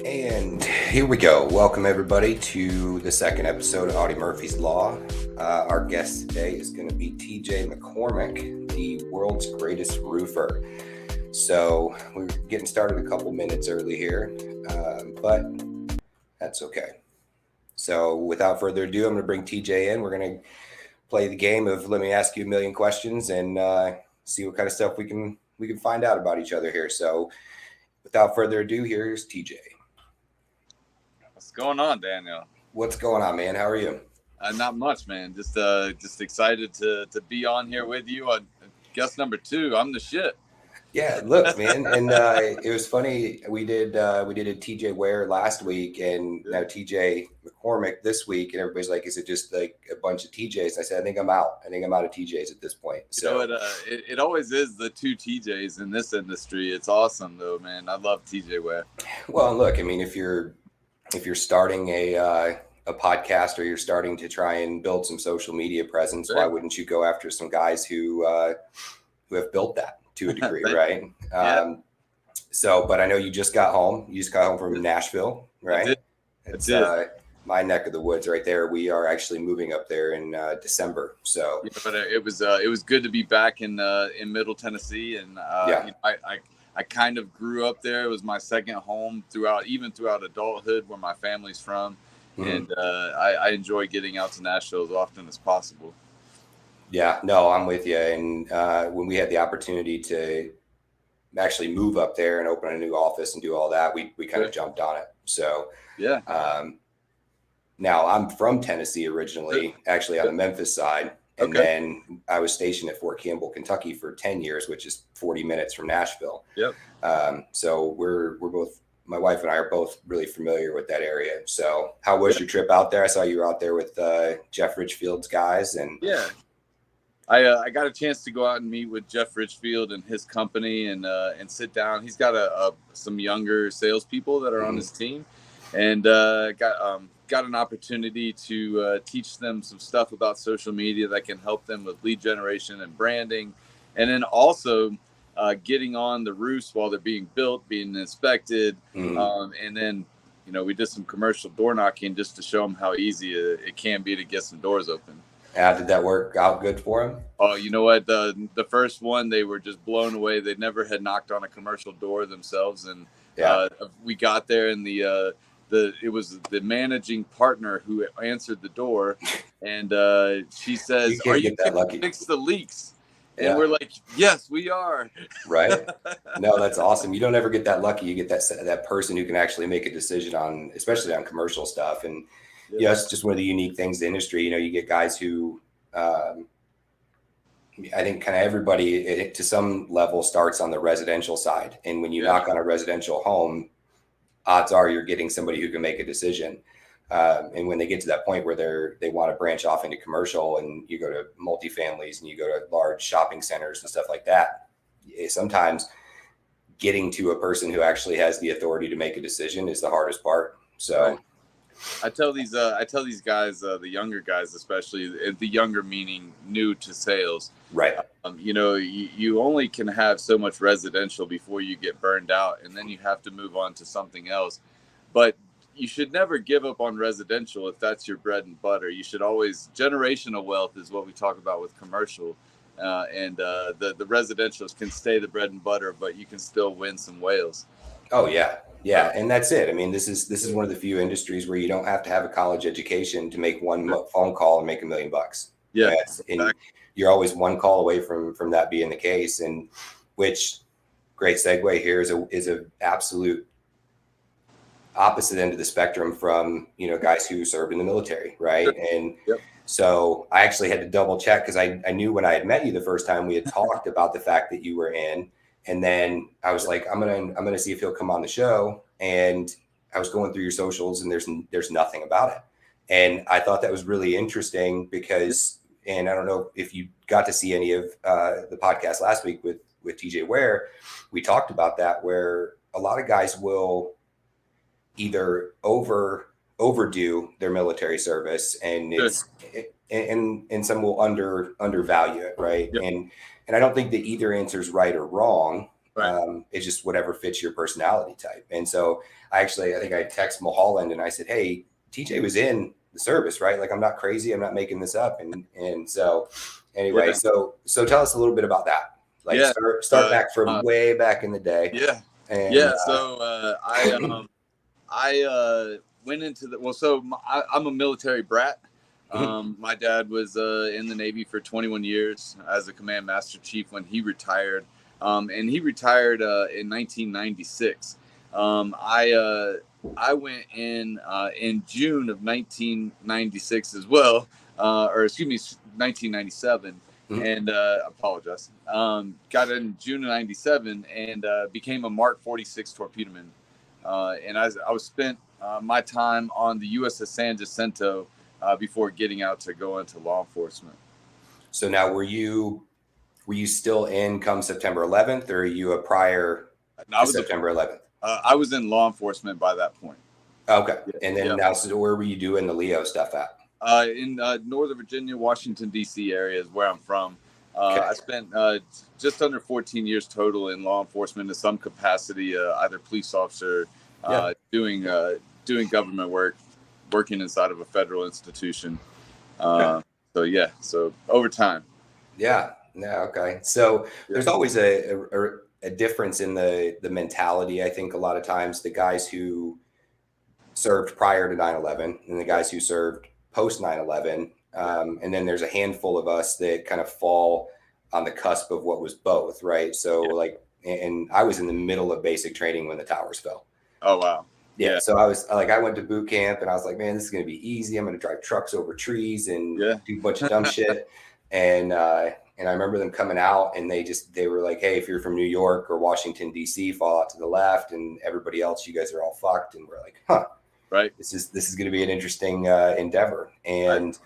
And here we go. Welcome, everybody, to the second episode of Audie Murphy's Law. Our guest today is going to be TJ McCormack, the world's greatest roofer. So we're getting started a couple minutes early here, but that's okay. So without further ado, I'm going to bring TJ in. We're going to play the game of let me ask you a million questions and see what kind of stuff we can find out about each other here. So without further ado, here's TJ. What's going on, Daniel? What's going on, man? How are you? Not much, man. Just excited to be on here with you. Guest number 2. I'm the shit. Yeah, look, man, and it was funny. We did a TJ Ware last week, and now TJ McCormack this week, and everybody's like, "Is it just like a bunch of TJs?" I said, "I think I'm out. I think I'm out of TJs at this point." So it always is the 2 TJs in this industry. It's awesome, though, man. I love TJ Ware. Well, look, I mean, if you're starting a podcast or you're starting to try and build some social media presence, why wouldn't you go after some guys who have built that to a degree, right? Yeah. So, but I know you just got home. You just got home from Nashville, right? It's my neck of the woods right there. We are actually moving up there in December. So, yeah, but it was good to be back in Middle Tennessee, and I kind of grew up there. It was my second home throughout adulthood, where my family's from. Mm-hmm. And I enjoy getting out to Nashville as often as possible. Yeah, no, I'm with you. And when we had the opportunity to actually move up there and open a new office and do all that, we kind of jumped on it. So yeah. Now I'm from Tennessee originally, actually on the Memphis side. And then I was stationed at Fort Campbell, Kentucky for 10 years, which is 40 minutes from Nashville. Yep. So we're both, my wife and I are both really familiar with that area. So how was your trip out there? I saw you were out there with Jeff Richfield's guys. And yeah, I got a chance to go out and meet with Jeff Richfield and his company and sit down. He's got some younger salespeople that are on his team, and got an opportunity to teach them some stuff about social media that can help them with lead generation and branding, and then also getting on the roofs while they're being built, being inspected, and then we did some commercial door knocking just to show them how easy it can be to get some doors open. Did that work out good for them? Oh, you know what? The first one, they were just blown away. They never had knocked on a commercial door themselves, and we got there, and it was the managing partner who answered the door, and she says, "Are you going to fix the leaks?" And we're like, "Yes, we are." Right? No, that's awesome. You don't ever get that lucky. You get that person who can actually make a decision especially on commercial stuff. And it's just one of the unique things in the industry. You get guys who, I think kind of everybody to some level starts on the residential side. And when you knock on a residential home, odds are you're getting somebody who can make a decision. And when they get to that point where they want to branch off into commercial, and you go to multifamilies and you go to large shopping centers and stuff like that, sometimes getting to a person who actually has the authority to make a decision is the hardest part. So. Right. I tell these guys, the younger guys, especially the younger meaning new to sales, right? You only can have so much residential before you get burned out, and then you have to move on to something else. But you should never give up on residential if that's your bread and butter. You should always, generational wealth is what we talk about with commercial, and the residentials can stay the bread and butter, but you can still win some whales. Oh yeah. Yeah, and that's it. I mean, this is one of the few industries where you don't have to have a college education to make one phone call and make $1 million. Yeah, and you're always one call away from that being the case. And which, great segue here, is a absolute opposite end of the spectrum from guys who served in the military, right? Sure. And so I actually had to double check because I knew when I had met you the first time we had talked about the fact that you were in. And then I was like, I'm gonna see if he'll come on the show. And I was going through your socials, and there's nothing about it. And I thought that was really interesting because, and I don't know if you got to see any of the podcast last week with TJ Ware, we talked about that, where a lot of guys will either overdo their military service, and and some will undervalue it, right? Yep. And I don't think that either answer is right or wrong. It's just whatever fits your personality type. And so I think I text Mulholland and I said, hey, TJ was in the service, right? Like, I'm not crazy. I'm not making this up. And so anyway, so tell us a little bit about that. Like, start back from way back in the day. Yeah. And, So I went into I'm a military brat. My dad was in the Navy for 21 years as a command master chief when he retired. And he retired in 1996. I went in June of 1996 as well, or excuse me, 1997. And apologize. Got in June of 97 and became a Mark 46 torpedoman. And I was spent my time on the USS San Jacinto before getting out to go into law enforcement. So now, were you still in come September 11th, or are you a prior to September 11th? I was in law enforcement by that point. Okay. And then now, so where were you doing the Leo stuff at? In Northern Virginia, Washington, D.C. area is where I'm from. I spent just under 14 years total in law enforcement in some capacity, either police officer, doing government work, working inside of a federal institution. So over time. Yeah. Okay. So there's always a difference in the mentality. I think a lot of times the guys who served prior to 9/11 and the guys who served post 9/11, and then there's a handful of us that kind of fall on the cusp of what was both, right? So and I was in the middle of basic training when the towers fell. Oh wow. Yeah. So I went to boot camp and I was like, man, this is going to be easy. I'm going to drive trucks over trees and do a bunch of dumb shit. And I remember them coming out and they were like, hey, if you're from New York or Washington, D.C., fall out to the left, and everybody else, you guys are all fucked. And we're like, huh. Right. This is going to be an interesting endeavor. And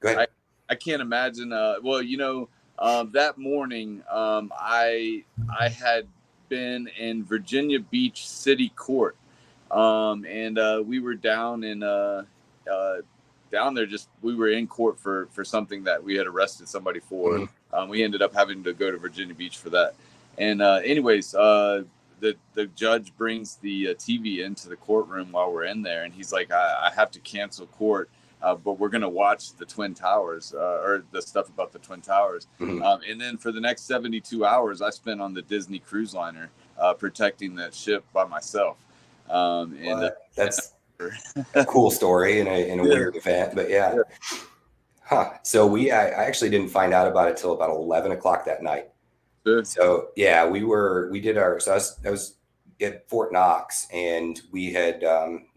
go ahead. I can't imagine. That morning, I had been in Virginia Beach City Court, and we were down there. We were in court for something that we had arrested somebody for. Mm-hmm. We ended up having to go to Virginia Beach for that. And the judge brings the TV into the courtroom while we're in there, and he's like, I have to cancel court, but we're going to watch the Twin Towers, or the stuff about the Twin Towers. Mm-hmm. And then for the next 72 hours, I spent on the Disney cruise liner protecting that ship by myself. That's a cool story in a weird event, but yeah. So I actually didn't find out about it till about 11 o'clock that night. Sure. So I was at Fort Knox, and we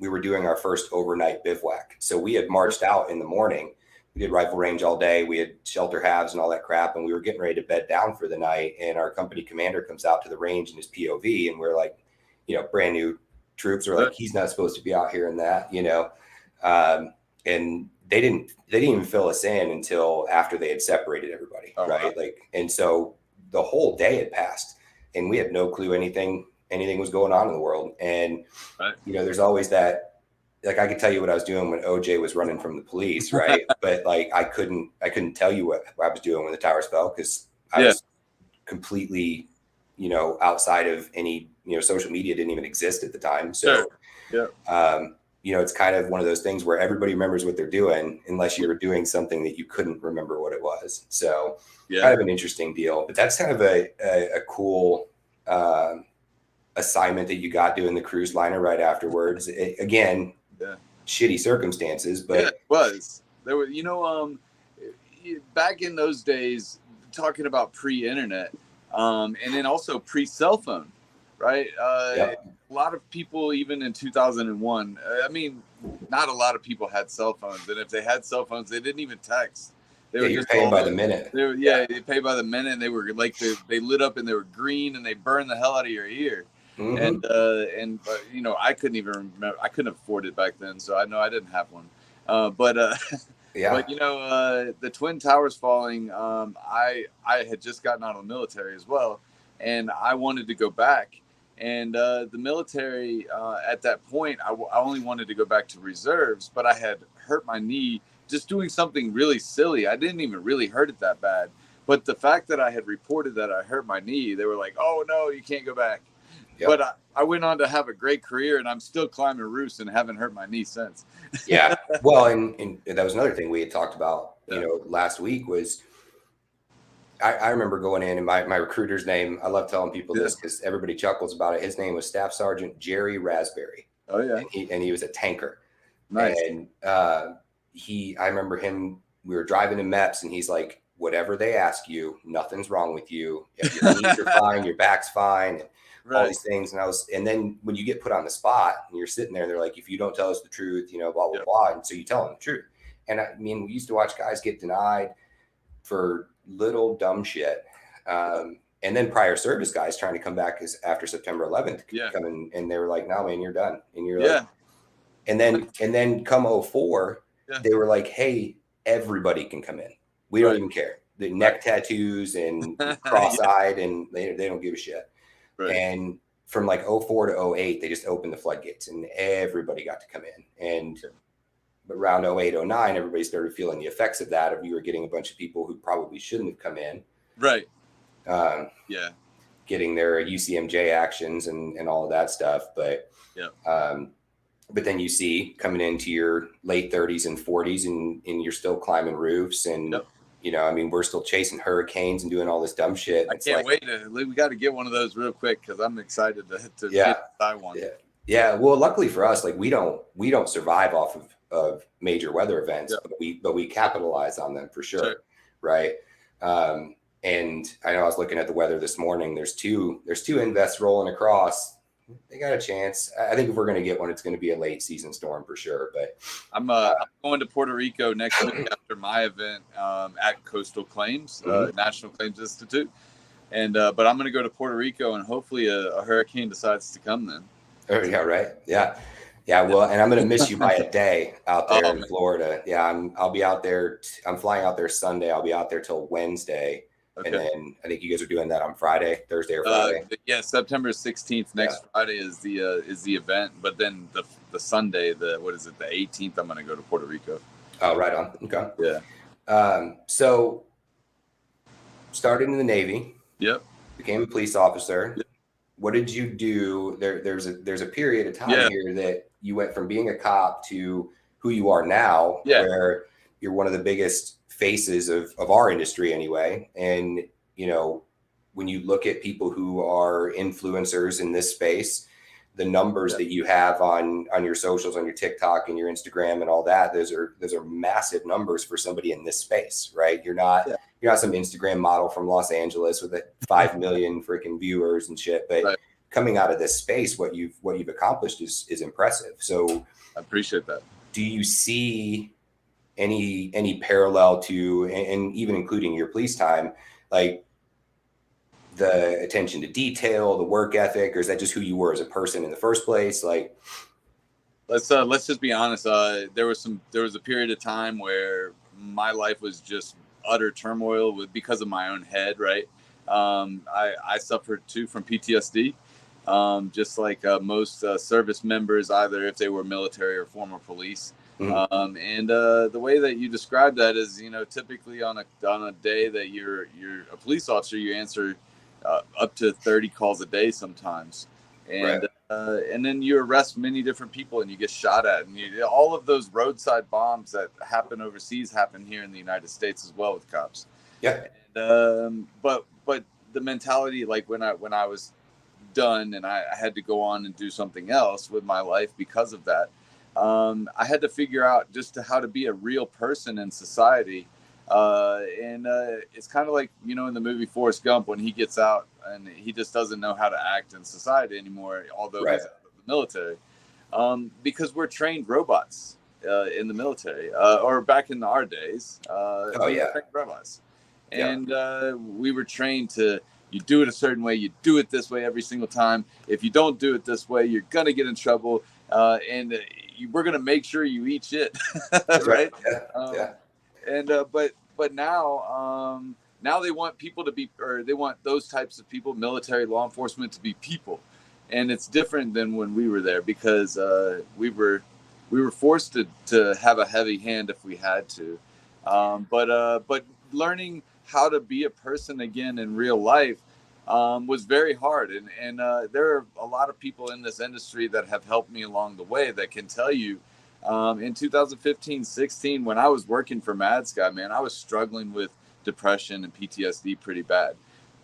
were doing our first overnight bivouac. So we had marched out in the morning. We did rifle range all day. We had shelter halves and all that crap, and we were getting ready to bed down for the night. And our company commander comes out to the range in his POV, and we're like, brand new troops are like, he's not supposed to be out here in that, and they didn't even fill us in until after they had separated everybody. Oh, right. Wow. And so the whole day had passed and we had no clue anything was going on in the world. And, there's always that, I could tell you what I was doing when OJ was running from the police. Right. But I couldn't tell you what I was doing when the towers fell, because I was completely, outside of any, social media didn't even exist at the time. So, it's kind of one of those things where everybody remembers what they're doing unless you were doing something that you couldn't remember what it was. So kind of an interesting deal, but that's kind of a cool assignment that you got doing the cruise liner right afterwards. Shitty circumstances, but it was. There were, back in those days, talking about pre-internet, and then also pre-cell phone, right? A lot of people, even in 2001, not a lot of people had cell phones. And if they had cell phones, they didn't even text. They were just paying by the minute. They pay by the minute, and they were like, they lit up and they were green and they burned the hell out of your ear. Mm-hmm. And I couldn't even remember. I couldn't afford it back then. So I know I didn't have one. But the Twin Towers falling, I had just gotten out of the military as well. And I wanted to go back. And the military, at that point, I only wanted to go back to reserves, but I had hurt my knee just doing something really silly. I didn't even really hurt it that bad, But the fact that I had reported that I hurt my knee, they were like, "Oh no, you can't go back." Yep. But I went on to have a great career, and I'm still climbing roofs and haven't hurt my knee since. Yeah. Well, and that was another thing we had talked about, last week was I remember going in, and my recruiter's name, I love telling people this because everybody chuckles about it. His name was Staff Sergeant Jerry Raspberry. Oh yeah. And he was a tanker. Nice. And I remember him, we were driving to MEPS, and he's like, whatever they ask you, nothing's wrong with you. If your knees are fine, your back's fine, and all these things. And then when you get put on the spot and you're sitting there, they're like, if you don't tell us the truth, blah, blah, blah. And so you tell them the truth. And I mean, we used to watch guys get denied for little dumb shit. And then prior service guys trying to come back after September 11th come in, and they were like, no, man, you're done. And you're like, and then come 04, they were like, hey, everybody can come in. We don't even care. The neck tattoos and cross-eyed, and they don't give a shit. Right. And from like 04 to 08, they just opened the floodgates, and everybody got to come in. And around 08, 09, everybody started feeling the effects of that. You were getting a bunch of people who probably shouldn't have come in. Right. Getting their UCMJ actions and all of that stuff. But but then you see coming into your late 30s and 40s, and you're still climbing roofs, and I mean, we're still chasing hurricanes and doing all this dumb shit. I can't wait we got to get one of those real quick, because I'm excited to buy one. Yeah. Well, luckily for us, like we don't survive off of major weather events, but we capitalize on them for sure. Right. And I know I was looking at the weather this morning. There's two invests rolling across. They got a chance. I think if we're going to get one, it's going to be a late season storm for sure. But I'm going to Puerto Rico next week after my event at Coastal Claims, National Claims Institute. And but I'm going to go to Puerto Rico, and hopefully a hurricane decides to come then. Oh, yeah, right. Yeah. Well, and I'm going to miss you by a day out there in Florida. Yeah, I'll be out there. I'm flying out there Sunday. I'll be out there till Wednesday. Okay. And then I think you guys are doing that on Thursday or Friday. September 16th. Next Friday is the event, but then the Sunday, the 18th, I'm going to go to Puerto Rico. Oh, right on. Okay. Yeah. So started in the Navy. Yep. Became a police officer. Yep. What did you do? There's a period of time here that you went from being a cop to who you are now, where you're one of the biggest faces of our industry anyway. And, when you look at people who are influencers in this space, the numbers that you have on your socials, on your TikTok and your Instagram and all that, those are massive numbers for somebody in this space, right? You're not some Instagram model from Los Angeles with 5 million freaking viewers and shit, but coming out of this space, what you've accomplished is impressive. So I appreciate that. Do you see any parallel to, and even including your police time, like the attention to detail, the work ethic, or is that just who you were as a person in the first place? Like, let's just be honest. There was a period of time where my life was just utter turmoil because of my own head. Right. I suffered too from PTSD. Just like most service members, either if they were military or former police. Mm-hmm. And the way that you describe that is, typically on a day that you're a police officer, you answer up to 30 calls a day sometimes, and then you arrest many different people, and you get shot at, and all of those roadside bombs that happen overseas happen here in the United States as well with cops. Yeah. And, but the mentality, like when I was done and I had to go on and do something else with my life because of that. I had to figure out just how to be a real person in society. And it's kind of like, in the movie Forrest Gump, when he gets out and he just doesn't know how to act in society anymore, although he's out of the military. Because we're trained robots in the military, or back in our days. Trained robots. And we were trained to, you do it a certain way, you do it this way every single time. If you don't do it this way, you're going to get in trouble. And we're going to make sure you eat shit. Right? And but now they want people to be, or they want those types of people, military, law enforcement, to be people, and it's different than when we were there, because we were forced to have a heavy hand if we had to, but learning how to be a person again in real life was very hard. And there are a lot of people in this industry that have helped me along the way that can tell you in 2015, 16, when I was working for Mad Sky, man, I was struggling with depression and PTSD pretty bad.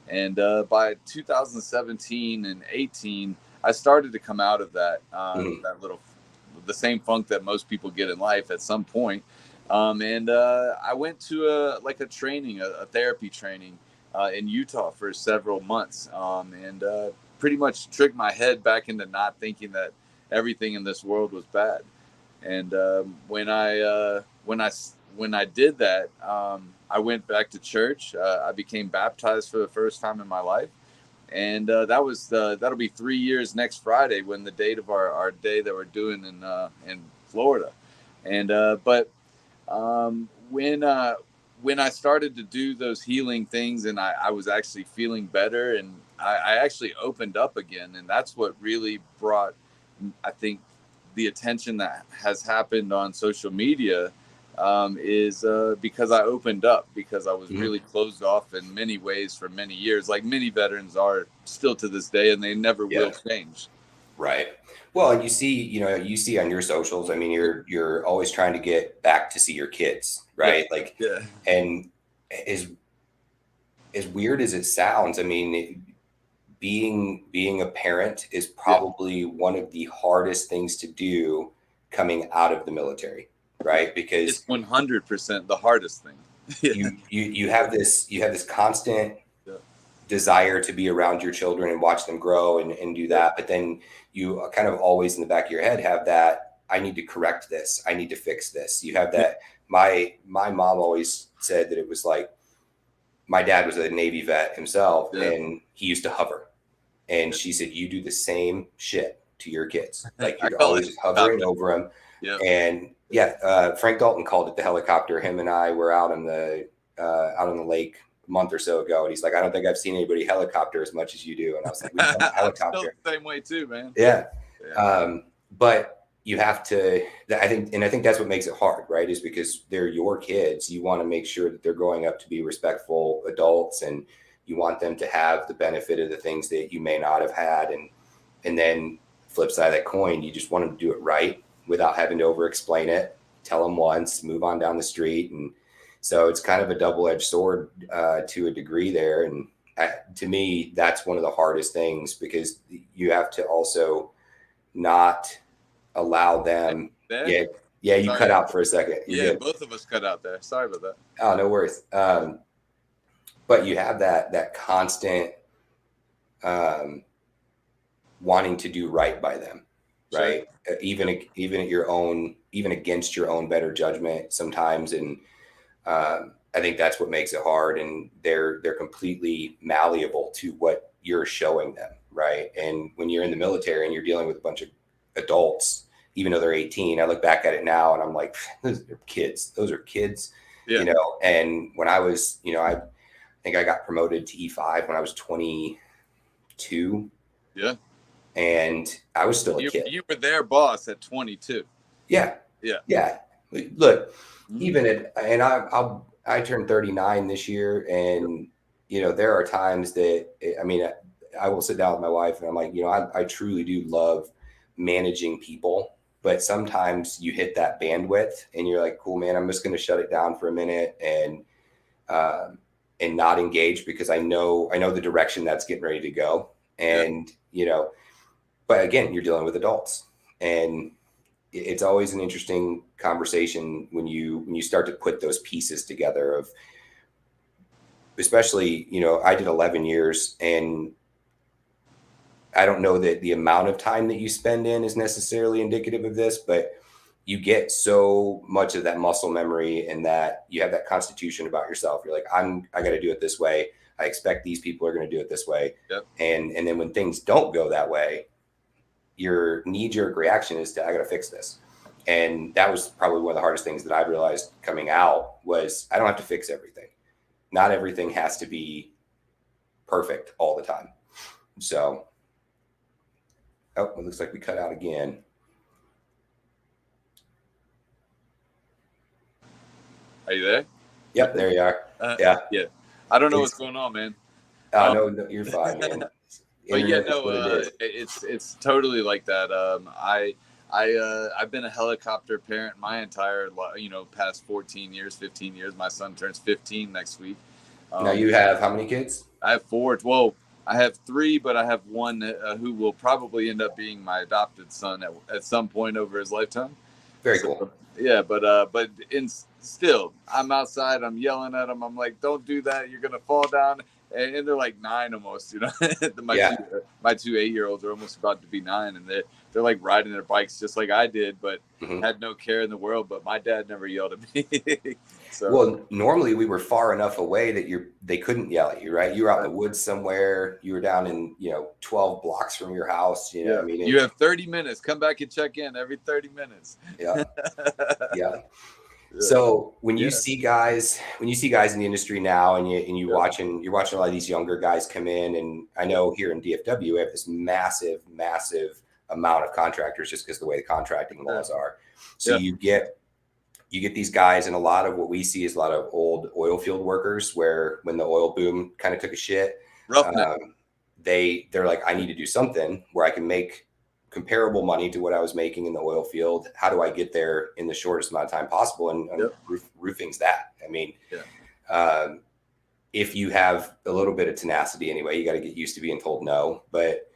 And by 2017 and 18, I started to come out of that, the same funk that most people get in life at some point. And I went to a training, a therapy training in Utah for several months, and pretty much tricked my head back into not thinking that everything in this world was bad. And when I did that, I went back to church. I became baptized for the first time in my life, and that'll be 3 years next Friday, when the date of our day that we're doing in Florida. And but when I started to do those healing things, and I was actually feeling better, and I actually opened up again, and that's what really brought, I think, the attention that has happened on social media is because I opened up, because I was really closed off in many ways for many years, like many veterans are still to this day, and they never will change. Right. Well, and you see on your socials, I mean, you're always trying to get back to see your kids, right? And as weird as it sounds, I mean, being a parent is probably one of the hardest things to do coming out of the military, right? Because it's 100% the hardest thing. you have this constant desire to be around your children and watch them grow and do that, but then you kind of always in the back of your head have that, I need to correct this, I need to fix this. You have that. My mom always said that it was like, my dad was a Navy vet himself, and he used to hover, and she said, you do the same shit to your kids, like you're always hovering over them. And Frank Dalton called it the helicopter. Him and I were out on the lake a month or so ago, and he's like, I don't think I've seen anybody helicopter as much as you do. And I was like, we don't helicopter. I'm still the same way too, man. But you have to, I think that's what makes it hard, right? Is because they're your kids. You want to make sure that they're growing up to be respectful adults, and you want them to have the benefit of the things that you may not have had. And then flip side of that coin, you just want them to do it right without having to over explain it. Tell them once, move on down the street. And so it's kind of a double-edged sword to a degree there. And to me, that's one of the hardest things, because you have to also not allow them. You Sorry. Cut out for a second. Both of us cut out there. Sorry about that. Oh, no worries. But you have that constant wanting to do right by them, right? Sure. Even at your own, even against your own better judgment sometimes. And I think that's what makes it hard. And they're completely malleable to what you're showing them, right? And when you're in the military and you're dealing with a bunch of adults, even though they're 18, I look back at it now and I'm like, those are kids. And when I was, I think I got promoted to E5 when I was 22. Yeah. And I was still a kid. You were their boss at 22. Yeah. Look, I turned 39 this year, and there are times that I will sit down with my wife and I'm like, I truly do love managing people, but sometimes you hit that bandwidth and you're like, cool, man, I'm just going to shut it down for a minute and not engage, because I know the direction that's getting ready to go. And, but again, you're dealing with adults, and it's always an interesting conversation when you start to put those pieces together of, especially, I did 11 years, and I don't know that the amount of time that you spend in is necessarily indicative of this, but you get so much of that muscle memory, and that you have that constitution about yourself. You're like, I got to do it this way. I expect these people are going to do it this way. Yep. And then when things don't go that way, your knee-jerk reaction is to, I got to fix this. And that was probably one of the hardest things that I realized coming out was, I don't have to fix everything. Not everything has to be perfect all the time. So, it looks like we cut out again. Are you there? Yep, there you are. Yeah. I don't know what's going on, man. No, you're fine, man. But yeah, Internet is what it is. it's totally like that. I've been a helicopter parent my entire past 14 years, 15 years. My son turns 15 next week. Now you have how many kids? I have 4. Well, I have 3, but I have one who will probably end up being my adopted son at some point over his lifetime. Very cool. Yeah, but still, I'm outside. I'm yelling at them. I'm like, "Don't do that. You're gonna fall down." And they're like 9 almost. My 2 8-year-olds are almost about to be 9, and they're like riding their bikes just like I did, but had no care in the world. But my dad never yelled at me. So. Well, normally we were far enough away that they couldn't yell at you, right? You were out in the woods somewhere. You were down in 12 blocks from your house. You know, I mean, you have 30 minutes. Come back and check in every 30 minutes. Yeah, yeah. So when you see guys in the industry now, and you're watching a lot of these younger guys come in, and I know here in DFW we have this massive amount of contractors just because of the way the contracting laws are. So you get these guys, and a lot of what we see is a lot of old oil field workers where when the oil boom kind of took a shit, they're like, I need to do something where I can make comparable money to what I was making in the oil field. How do I get there in the shortest amount of time possible? And roofing's that. I mean, if you have a little bit of tenacity anyway, you got to get used to being told no. But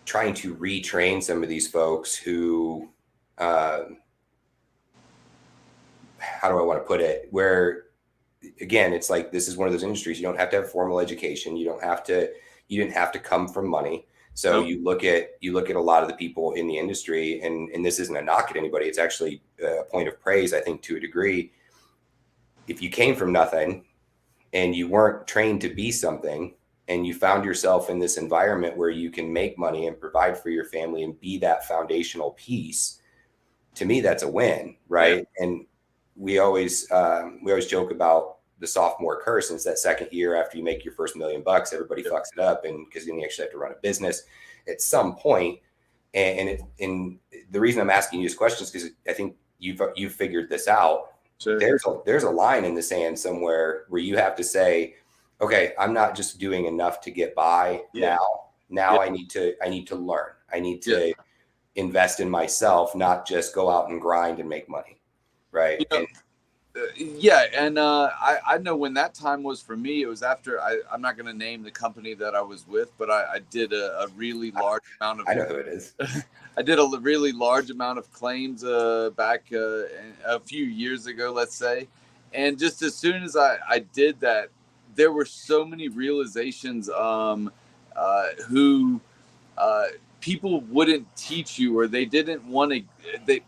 trying to retrain some of these folks who, how do I want to put it? Where, again, it's like, this is one of those industries. You don't have to have formal education. You didn't have to come from money. So you look at a lot of the people in the industry, and this isn't a knock at anybody. It's actually a point of praise, I think, to a degree. If you came from nothing and you weren't trained to be something, and you found yourself in this environment where you can make money and provide for your family and be that foundational piece, to me, that's a win, right? Yeah. And we always joke about the sophomore curse, and it's that second year after you make your first $1 million, everybody fucks it up, and because then you actually have to run a business at some point. And the reason I'm asking you this question is because I think you've figured this out. Sure. There's a line in the sand somewhere where you have to say, okay, I'm not just doing enough to get by now. I need to learn. I need to invest in myself, not just go out and grind and make money, right? I know when that time was for me. It was after I'm not going to name the company that I was with, but I did a really large amount of. I know who it is. I did a really large amount of claims back a few years ago, let's say, and just as soon as I did that, there were so many realizations who people wouldn't teach you, or they didn't want to.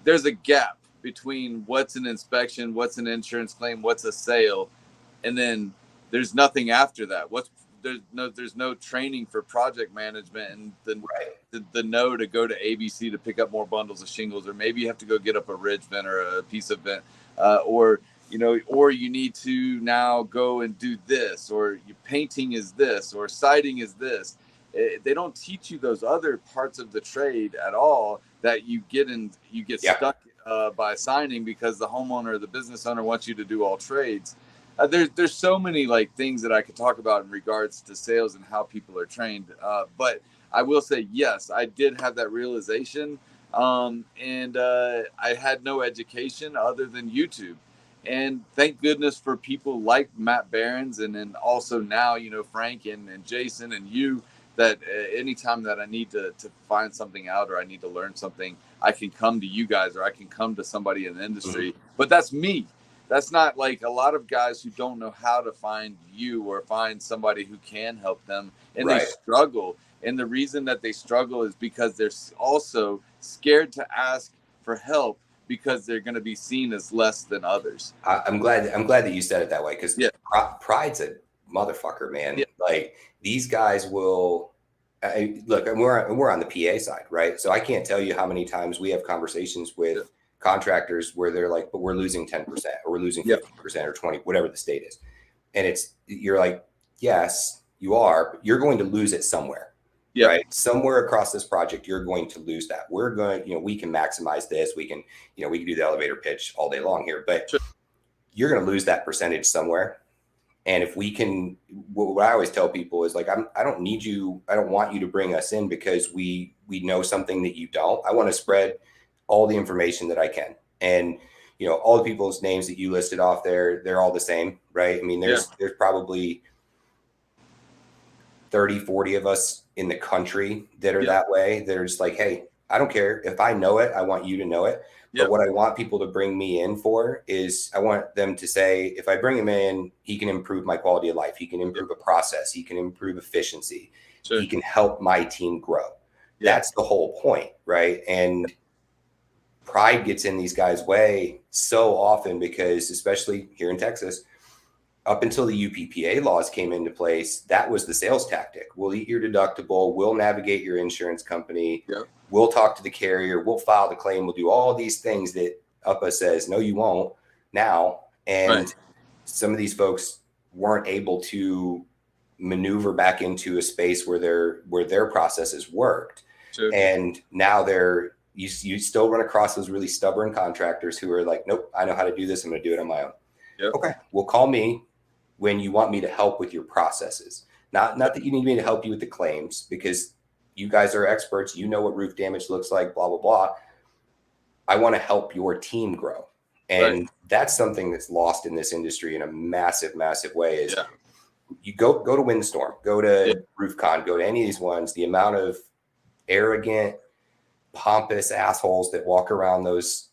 There's a gap between what's an inspection, what's an insurance claim, what's a sale, and then there's nothing after that. There's no training for project management, and the know to go to ABC to pick up more bundles of shingles, or maybe you have to go get up a ridge vent or a piece of vent, or you need to now go and do this, or your painting is this, or siding is this. They don't teach you those other parts of the trade at all that you get stuck by signing because the homeowner or the business owner wants you to do all trades. There's so many things that I could talk about in regards to sales and how people are trained. But I will say, yes, I did have that realization. And I had no education other than YouTube. And thank goodness for people like Matt Behrens, and then also now, Frank and Jason and you, that anytime that I need to find something out or I need to learn something, I can come to you guys, or I can come to somebody in the industry. Mm-hmm. But that's me. That's not like a lot of guys who don't know how to find you or find somebody who can help them, and they struggle. And the reason that they struggle is because they're also scared to ask for help because they're going to be seen as less than others. I'm glad that you said it that way, because pride's a motherfucker, man. Yeah. Like, these guys will look, and we're on the PA side, right? So I can't tell you how many times we have conversations with contractors where they're like, but we're losing 10%, or we're losing 50% or 20, whatever the state is. And you're like, yes, you are, but you're going to lose it somewhere. Right? Somewhere across this project, you're going to lose that. We're going, we can maximize this. We can do the elevator pitch all day long here, but you're going to lose that percentage somewhere. And if we can, what I always tell people is like, I don't need you. I don't want you to bring us in because we know something that you don't. I want to spread all the information that I can. And, all the people's names that you listed off there, they're all the same, right? I mean, there's probably 30, 40 of us in the country that are that way. They're just like, hey, I don't care if I know it. I want you to know it. But what I want people to bring me in for is I want them to say, if I bring him in, he can improve my quality of life. He can improve a process. He can improve efficiency. He can help my team grow. That's the whole point, right? And pride gets in these guys' way so often because, especially here in Texas, up until the UPPA laws came into place, that was the sales tactic. We'll eat your deductible. We'll navigate your insurance company. We'll talk to the carrier. We'll file the claim. We'll do all these things that UPPA says, no, you won't now. And some of these folks weren't able to maneuver back into a space where their processes worked. And now you still run across those really stubborn contractors who are like, nope, I know how to do this. I'm going to do it on my own. Okay, well, call me when you want me to help with your processes. Not that you need me to help you with the claims, because you guys are experts. You know what roof damage looks like, blah, blah, blah. I want to help your team grow. And that's something that's lost in this industry in a massive, massive way is you go to Windstorm, go to RoofCon, go to any of these ones, the amount of arrogant, pompous assholes that walk around those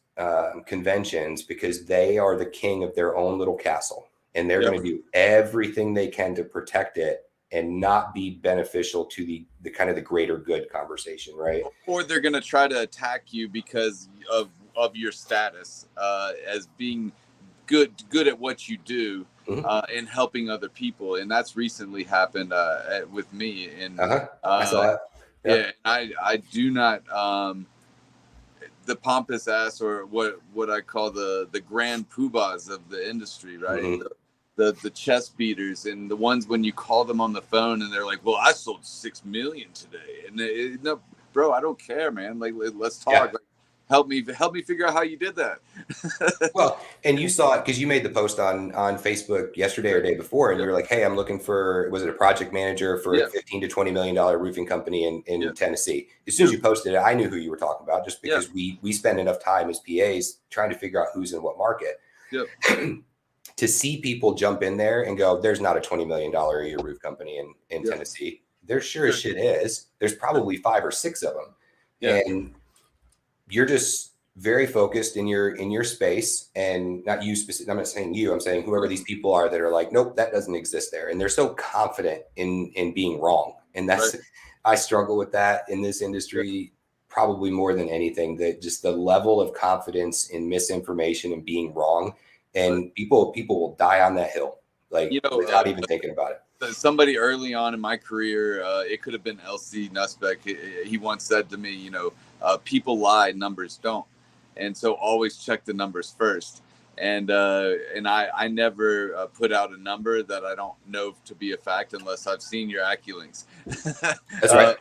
conventions because they are the king of their own little castle, and they're going to do everything they can to protect it and not be beneficial to the kind of the greater good conversation, right? Or they're going to try to attack you because of your status as being good at what you do and helping other people. And that's recently happened with me. And I saw that. I do not the pompous ass, or what I call the grand poobahs of the industry, right? The chest beaters, and the ones when you call them on the phone and they're like, well, I sold 6 million today. And no, bro, I don't care, man. Like, let's talk. Like, help me figure out how you did that. Well, and you saw it because you made the post on Facebook yesterday or day before, and you were like, hey, I'm looking for, was it a project manager for a $15 to $20 million roofing company in Tennessee? As soon as you posted it, I knew who you were talking about, just because we spend enough time as PAs trying to figure out who's in what market. To see people jump in there and go, there's not a $20 million a year roof company in Tennessee. There sure as shit is. There's probably 5 or 6 of them. And you're just very focused in your space, and not you specific. I'm not saying you, I'm saying whoever these people are that are like, nope, that doesn't exist there. And they're so confident in being wrong. And that's, I struggle with that in this industry probably more than anything, that just the level of confidence in misinformation and being wrong. And people will die on that hill, like, without even thinking about it. Somebody early on in my career, it could have been LC Nussbeck. He once said to me, people lie, numbers don't. And so always check the numbers first. And I never put out a number that I don't know to be a fact unless I've seen your AccuLinks. That's right.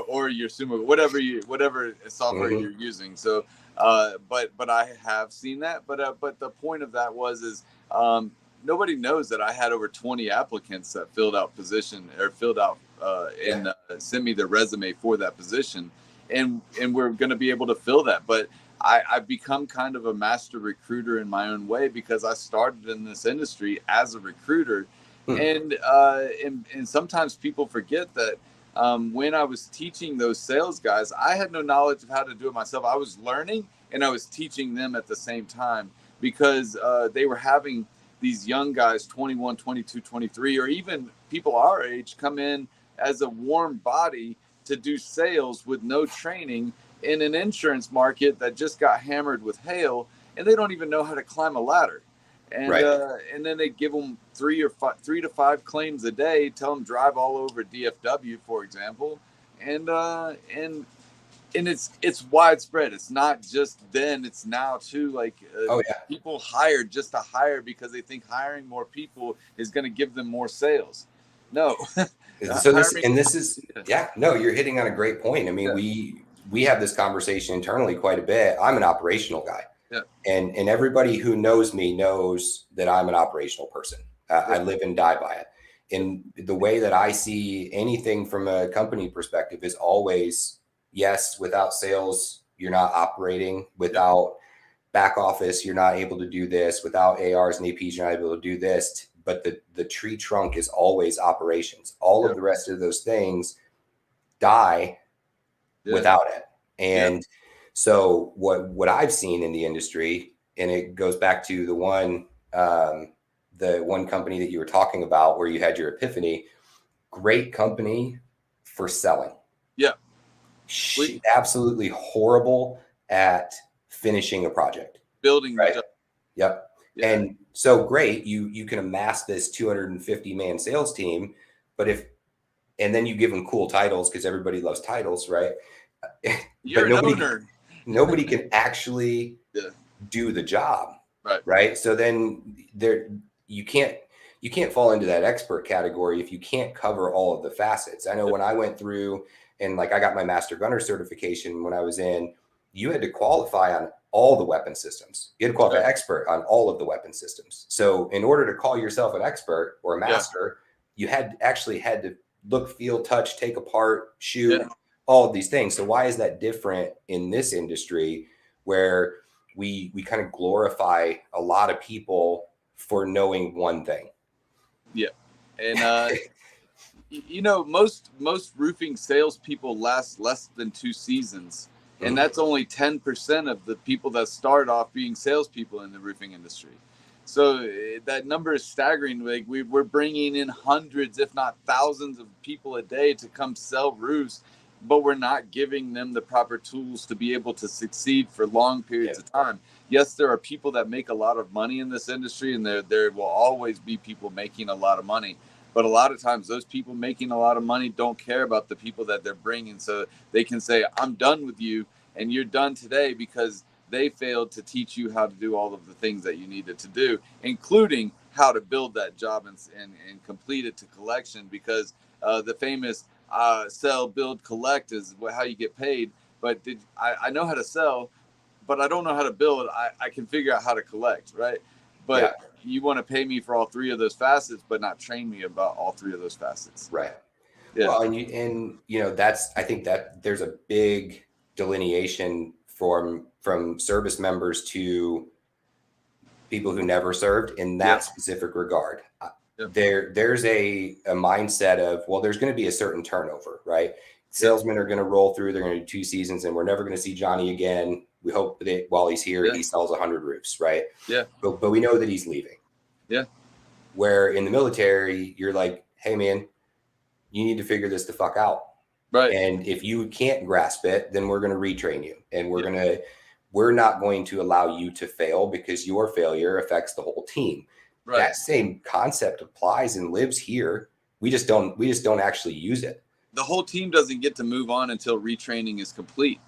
Or your Sumo, whatever software you're using. So, but I have seen that. But the point of that is nobody knows that I had over 20 applicants that filled out and sent me their resume for that position. And we're going to be able to fill that. But I've become kind of a master recruiter in my own way, because I started in this industry as a recruiter. And sometimes people forget that when I was teaching those sales guys, I had no knowledge of how to do it myself. I was learning and I was teaching them at the same time, because they were having these young guys, 21, 22, 23, or even people our age, come in as a warm body to do sales with no training in an insurance market that just got hammered with hail, and they don't even know how to climb a ladder. And and then they give them 3 to 5 claims a day, tell them drive all over DFW, for example, and it's widespread. It's not just then; it's now too. Like people hired just to hire because they think hiring more people is going to give them more sales. No. So you're hitting on a great point. I mean, we have this conversation internally quite a bit. I'm an operational guy. Yeah. And everybody who knows me knows that I'm an operational person. I live and die by it. And the way that I see anything from a company perspective is always, yes, without sales, you're not operating. Without back office, you're not able to do this. Without ARs and APs, you're not able to do this. But the tree trunk is always operations. All of the rest of those things die without it. And so what I've seen in the industry, and it goes back to the one company that you were talking about where you had your epiphany, great company for selling. Yeah. Absolutely horrible at finishing a project. Building right? the job. Yep. Yeah. And so great, you can amass this 250 man sales team, and then you give them cool titles because everybody loves titles, right? You're an owner. Nobody can actually do the job, right? So then you can't fall into that expert category if you can't cover all of the facets. I know when I went through and like I got my master gunner certification when I was in, you had to qualify on all the weapon systems. You had to qualify expert on all of the weapon systems. So in order to call yourself an expert or a master, you had to look, feel, touch, take apart, shoot, all of these things. So why is that different in this industry where we kind of glorify a lot of people for knowing one thing? Yeah. And you know, most roofing salespeople last less than 2 seasons, and that's only 10% of the people that start off being salespeople in the roofing industry. So that number is staggering. Like we're bringing in hundreds, if not thousands, of people a day to come sell roofs, but we're not giving them the proper tools to be able to succeed for long periods of time. Yes, there are people that make a lot of money in this industry, and there will always be people making a lot of money. But a lot of times those people making a lot of money don't care about the people that they're bringing. So they can say, I'm done with you, and you're done today because they failed to teach you how to do all of the things that you needed to do, including how to build that job and complete it to collection. Because the famous sell, build, collect is how you get paid. But I know how to sell, but I don't know how to build. I can figure out how to collect, right? But you want to pay me for all 3 of those facets, but not train me about all 3 of those facets. Right. Yeah. Well, and I think that there's a big delineation from service members to people who never served in that specific regard. There's a mindset of, well, there's going to be a certain turnover, right? Salesmen are going to roll through. They're going to do 2 seasons, and we're never going to see Johnny again. We hope that while he's here, he sells 100 roofs, right? Yeah. But we know that he's leaving. Yeah. Where in the military, you're like, hey, man, you need to figure this the fuck out. Right. And if you can't grasp it, then we're going to retrain you, and we're not going to allow you to fail because your failure affects the whole team. Right. That same concept applies and lives here. We just don't actually use it. The whole team doesn't get to move on until retraining is complete.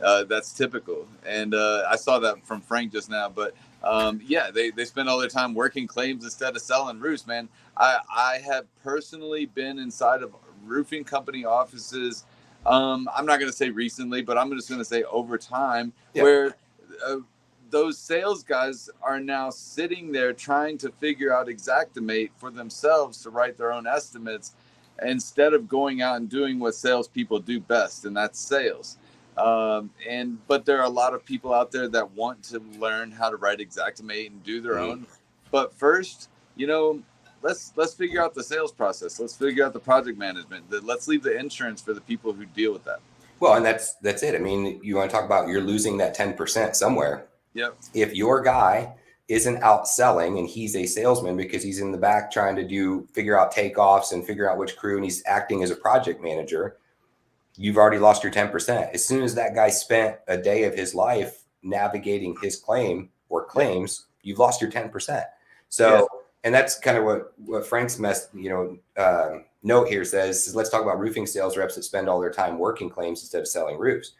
That's typical. And I saw that from Frank just now. But they spend all their time working claims instead of selling roofs, man. I have personally been inside of roofing company offices. I'm not going to say recently, but I'm just going to say over time, where those sales guys are now sitting there trying to figure out Xactimate for themselves to write their own estimates instead of going out and doing what salespeople do best, and that's sales. But there are a lot of people out there that want to learn how to write Xactimate and do their own. But first, let's figure out the sales process. Let's figure out the project management. Let's leave the insurance for the people who deal with that. Well, and that's it. I mean, you want to talk about you're losing that 10% somewhere. Yep. If your guy isn't out selling and he's a salesman because he's in the back trying to figure out takeoffs and figure out which crew, and he's acting as a project manager, you've already lost your 10%. As soon as that guy spent a day of his life navigating his claim or claims, you've lost your 10%. So, and that's kind of what Frank's note here says, let's talk about roofing sales reps that spend all their time working claims instead of selling roofs.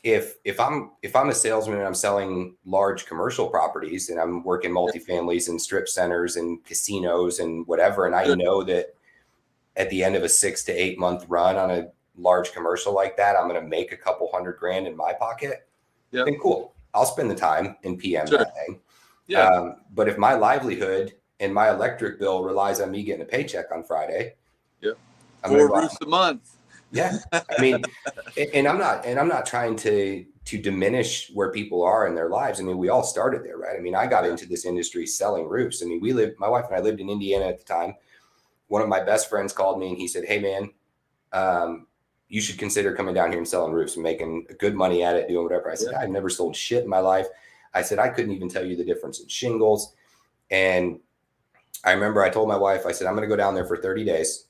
If I'm a salesman and I'm selling large commercial properties and I'm working multifamilies and strip centers and casinos and whatever, and I know that at the end of a 6 to 8 month run on a large commercial like that, I'm going to make a couple $100,000 in my pocket, then cool. I'll spend the time and PM Sure. that thing. Yeah. But if my livelihood and my electric bill relies on me getting a paycheck on Friday, Yep. I'm 4 gonna roofs a month. Yeah, I mean, and I'm not trying to diminish where people are in their lives. I mean, we all started there, right? I mean, I got into this industry selling roofs. I mean, my wife and I lived in Indiana at the time. One of my best friends called me and he said, "Hey, man, you should consider coming down here and selling roofs and making good money at it, doing whatever." I said, "I've never sold shit in my life." I said, "I couldn't even tell you the difference in shingles." And I remember I told my wife, I said, "I'm going to go down there for 30 days,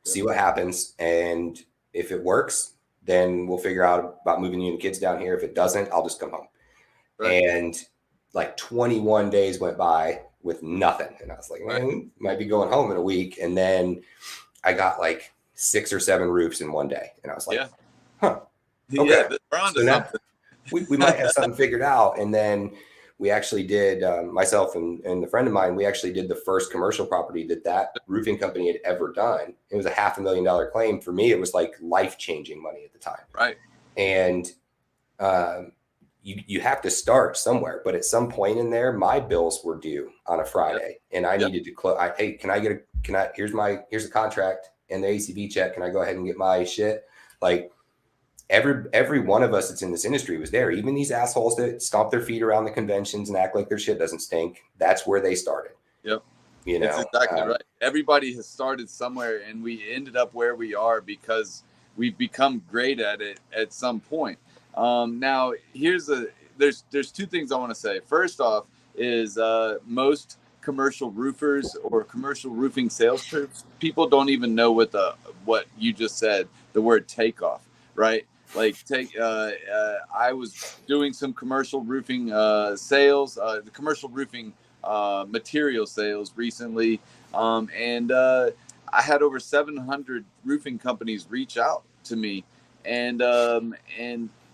see what happens. And if it works, then we'll figure out about moving you and the kids down here. If it doesn't, I'll just come home." Right. And like 21 days went by with nothing. And I was like, man, might be going home in a week. And then I got like 6 or 7 roofs in one day. And I was like, huh. Okay. So now we might have something figured out. And then we actually did, myself and the friend of mine, we actually did the first commercial property that roofing company had ever done. It was a $500,000 claim. For me, it was like life-changing money at the time. Right. And you have to start somewhere. But at some point in there, my bills were due on a Friday. And I needed to close. Hey, here's the contract and the ACV check. Can I go ahead and get my shit? Like, every one of us that's in this industry was there. Even these assholes that stomp their feet around the conventions and act like their shit doesn't stink. That's where they started. Yep. You know, that's exactly right. Everybody has started somewhere, and we ended up where we are because we've become great at it at some point. Now, there's 2 things I want to say. First off, is most commercial roofers or commercial roofing sales people don't even know what you just said, the word takeoff, right? Like I was doing some commercial roofing sales, the commercial roofing material sales recently, and I had over 700 roofing companies reach out to me, and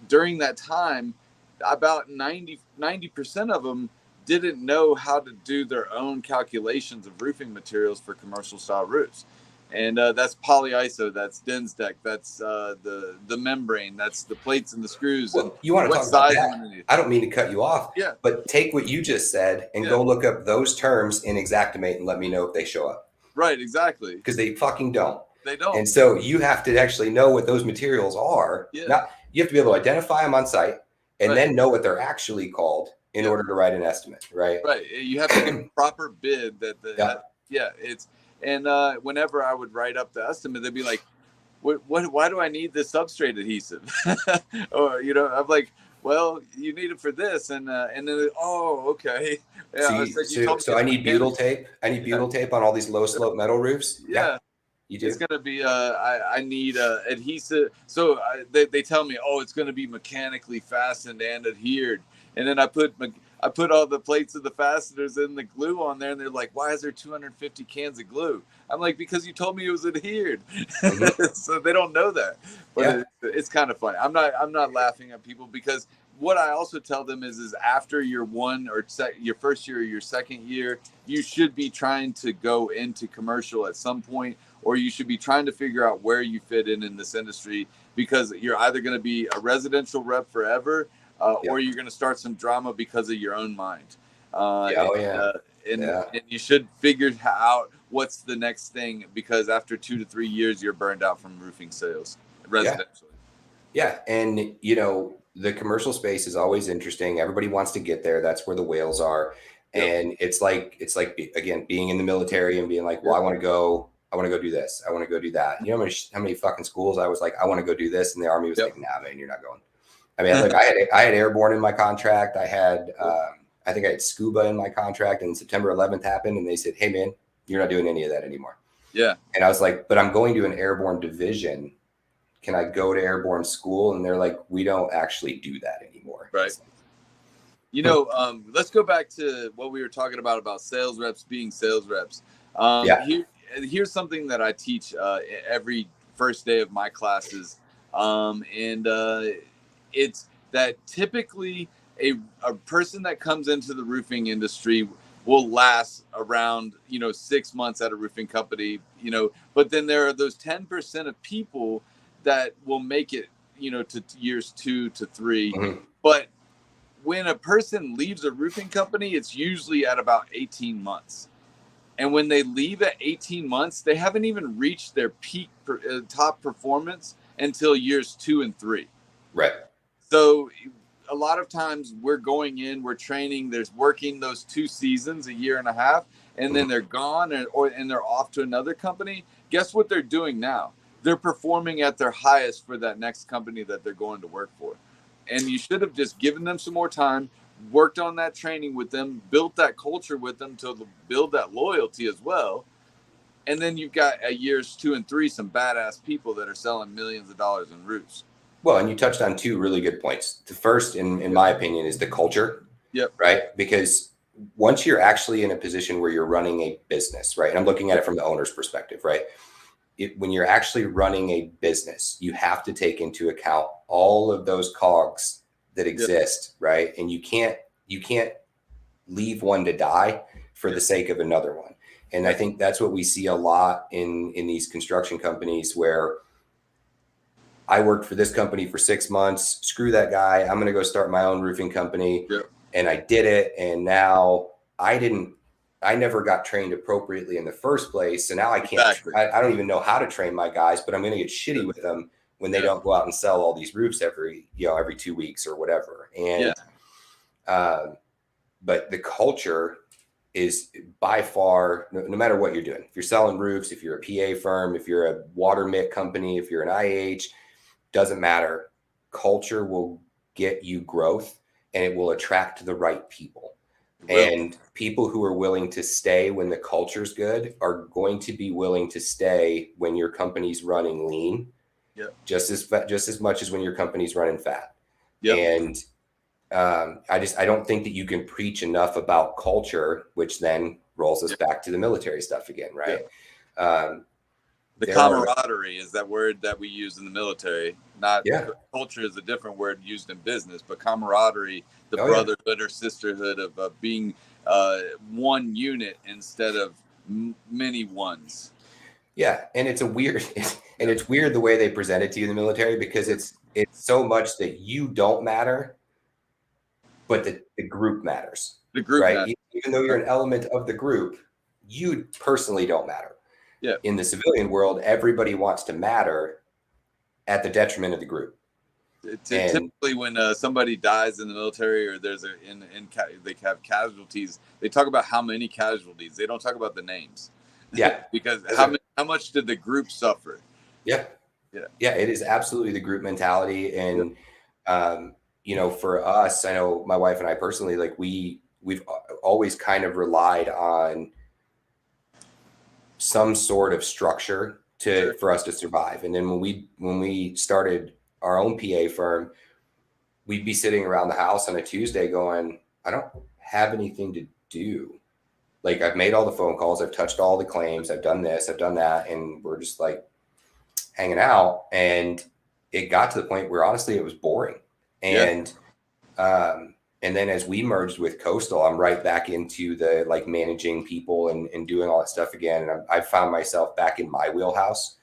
during that time, about 90% of them didn't know how to do their own calculations of roofing materials for commercial style roofs. And that's polyiso, that's Densdeck, that's the membrane, that's the plates and the screws. Well, and you want to what talk about size that? underneath. I don't mean to cut you off. Yeah. But take what you just said and go look up those terms in Xactimate and let me know if they show up. Right, exactly. Because they fucking don't. They don't. And so you have to actually know what those materials are. Yeah. You have to be able to identify them on site and then know what they're actually called in order to write an estimate, right? Right. You have to get a proper bid and whenever I would write up the estimate, they'd be like, why do I need this substrate adhesive? Or, I'm like, well, you need it for this. And then, okay. Yeah, so I need butyl tape. I need butyl tape on all these low slope metal roofs. Yeah. You do? It's going to be, I need adhesive. So they tell me, it's going to be mechanically fastened and adhered. And then I put all the plates of the fasteners and the glue on there, and they're like, why is there 250 cans of glue? I'm like, because you told me it was adhered. Mm-hmm. So they don't know that. But it's kind of funny. I'm not laughing at people, because what I also tell them is after your your first year or your second year, you should be trying to go into commercial at some point, or you should be trying to figure out where you fit in this industry, because you're either going to be a residential rep forever, or you're going to start some drama because of your own mind. And you should figure out what's the next thing, because after 2 to 3 years, you're burned out from roofing sales residentially. Yeah. And, the commercial space is always interesting. Everybody wants to get there. That's where the whales are. And it's like, again, being in the military and being like, well, I want to go do this. I want to go do that. You know how many fucking schools I was like, I want to go do this. And the Army was like, nah, man, you're not going. I mean, like I had airborne in my contract. I had, I think I had scuba in my contract, and September 11th happened and they said, hey man, you're not doing any of that anymore. Yeah. And I was like, but I'm going to an airborne division. Can I go to airborne school? And they're like, we don't actually do that anymore. Right. Let's go back to what we were talking about sales reps being sales reps. Here's something that I teach every first day of my classes. It's that typically a person that comes into the roofing industry will last around 6 months at a roofing company, but then there are those 10% of people that will make it to years 2 to 3. Mm-hmm. But when a person leaves a roofing company, it's usually at about 18 months. And when they leave at 18 months, they haven't even reached their peak top performance until years 2 and 3. Right. So a lot of times we're going in, we're training, there's working those 2 seasons, a year and a half, and then they're gone and they're off to another company. Guess what they're doing now? They're performing at their highest for that next company that they're going to work for. And you should have just given them some more time, worked on that training with them, built that culture with them to build that loyalty as well. And then you've got at years 2 and 3 some badass people that are selling millions of dollars in roofs. Well, and you touched on 2 really good points. The first, in my opinion, is the culture. Yep. Right. Because once you're actually in a position where you're running a business, right, and I'm looking at it from the owner's perspective, right, when you're actually running a business, you have to take into account all of those cogs that exist, right? And you can't leave one to die for the sake of another one. And I think that's what we see a lot in these construction companies, where I worked for this company for 6 months. Screw that guy. I'm going to go start my own roofing company. Yep. And I did it. And now I never got trained appropriately in the first place. So now I can't, Exactly. I don't even know how to train my guys, but I'm going to get shitty with them when they don't go out and sell all these roofs every 2 weeks or whatever. And, but the culture is by far, no matter what you're doing, if you're selling roofs, if you're a PA firm, if you're a water mitt company, if you're an IH, doesn't matter. Culture will get you growth, and it will attract the right people. And people who are willing to stay when the culture's good are going to be willing to stay when your company's running lean, just as much as when your company's running fat. And I don't think that you can preach enough about culture, which then rolls us back to the military stuff again, right? The camaraderie is that word that we use in the military. Not culture is a different word used in business, but camaraderie, the brotherhood or sisterhood of being one unit instead of many ones. Yeah, and it's weird the way they present it to you in the military, because it's so much that you don't matter, but the group matters. The group, right? Matters. Even though you're an element of the group, you personally don't matter. Yeah. In the civilian world, everybody wants to matter at the detriment of the group. Typically, when somebody dies in the military, or there's they have casualties, they talk about how many casualties. They don't talk about the names. Yeah. Because how much did the group suffer? Yeah. It is absolutely the group mentality, and for us, I know my wife and I personally, like we've always kind of relied on some sort of structure for us to survive. And then when we started our own PA firm, we'd be sitting around the house on a Tuesday going, I don't have anything to do. Like, I've made all the phone calls, I've touched all the claims, I've done this, I've done that. And we're just like hanging out. And it got to the point where honestly it was boring. And then as we merged with Coastal, I'm right back into the like managing people and doing all that stuff again. And I found myself back in my wheelhouse.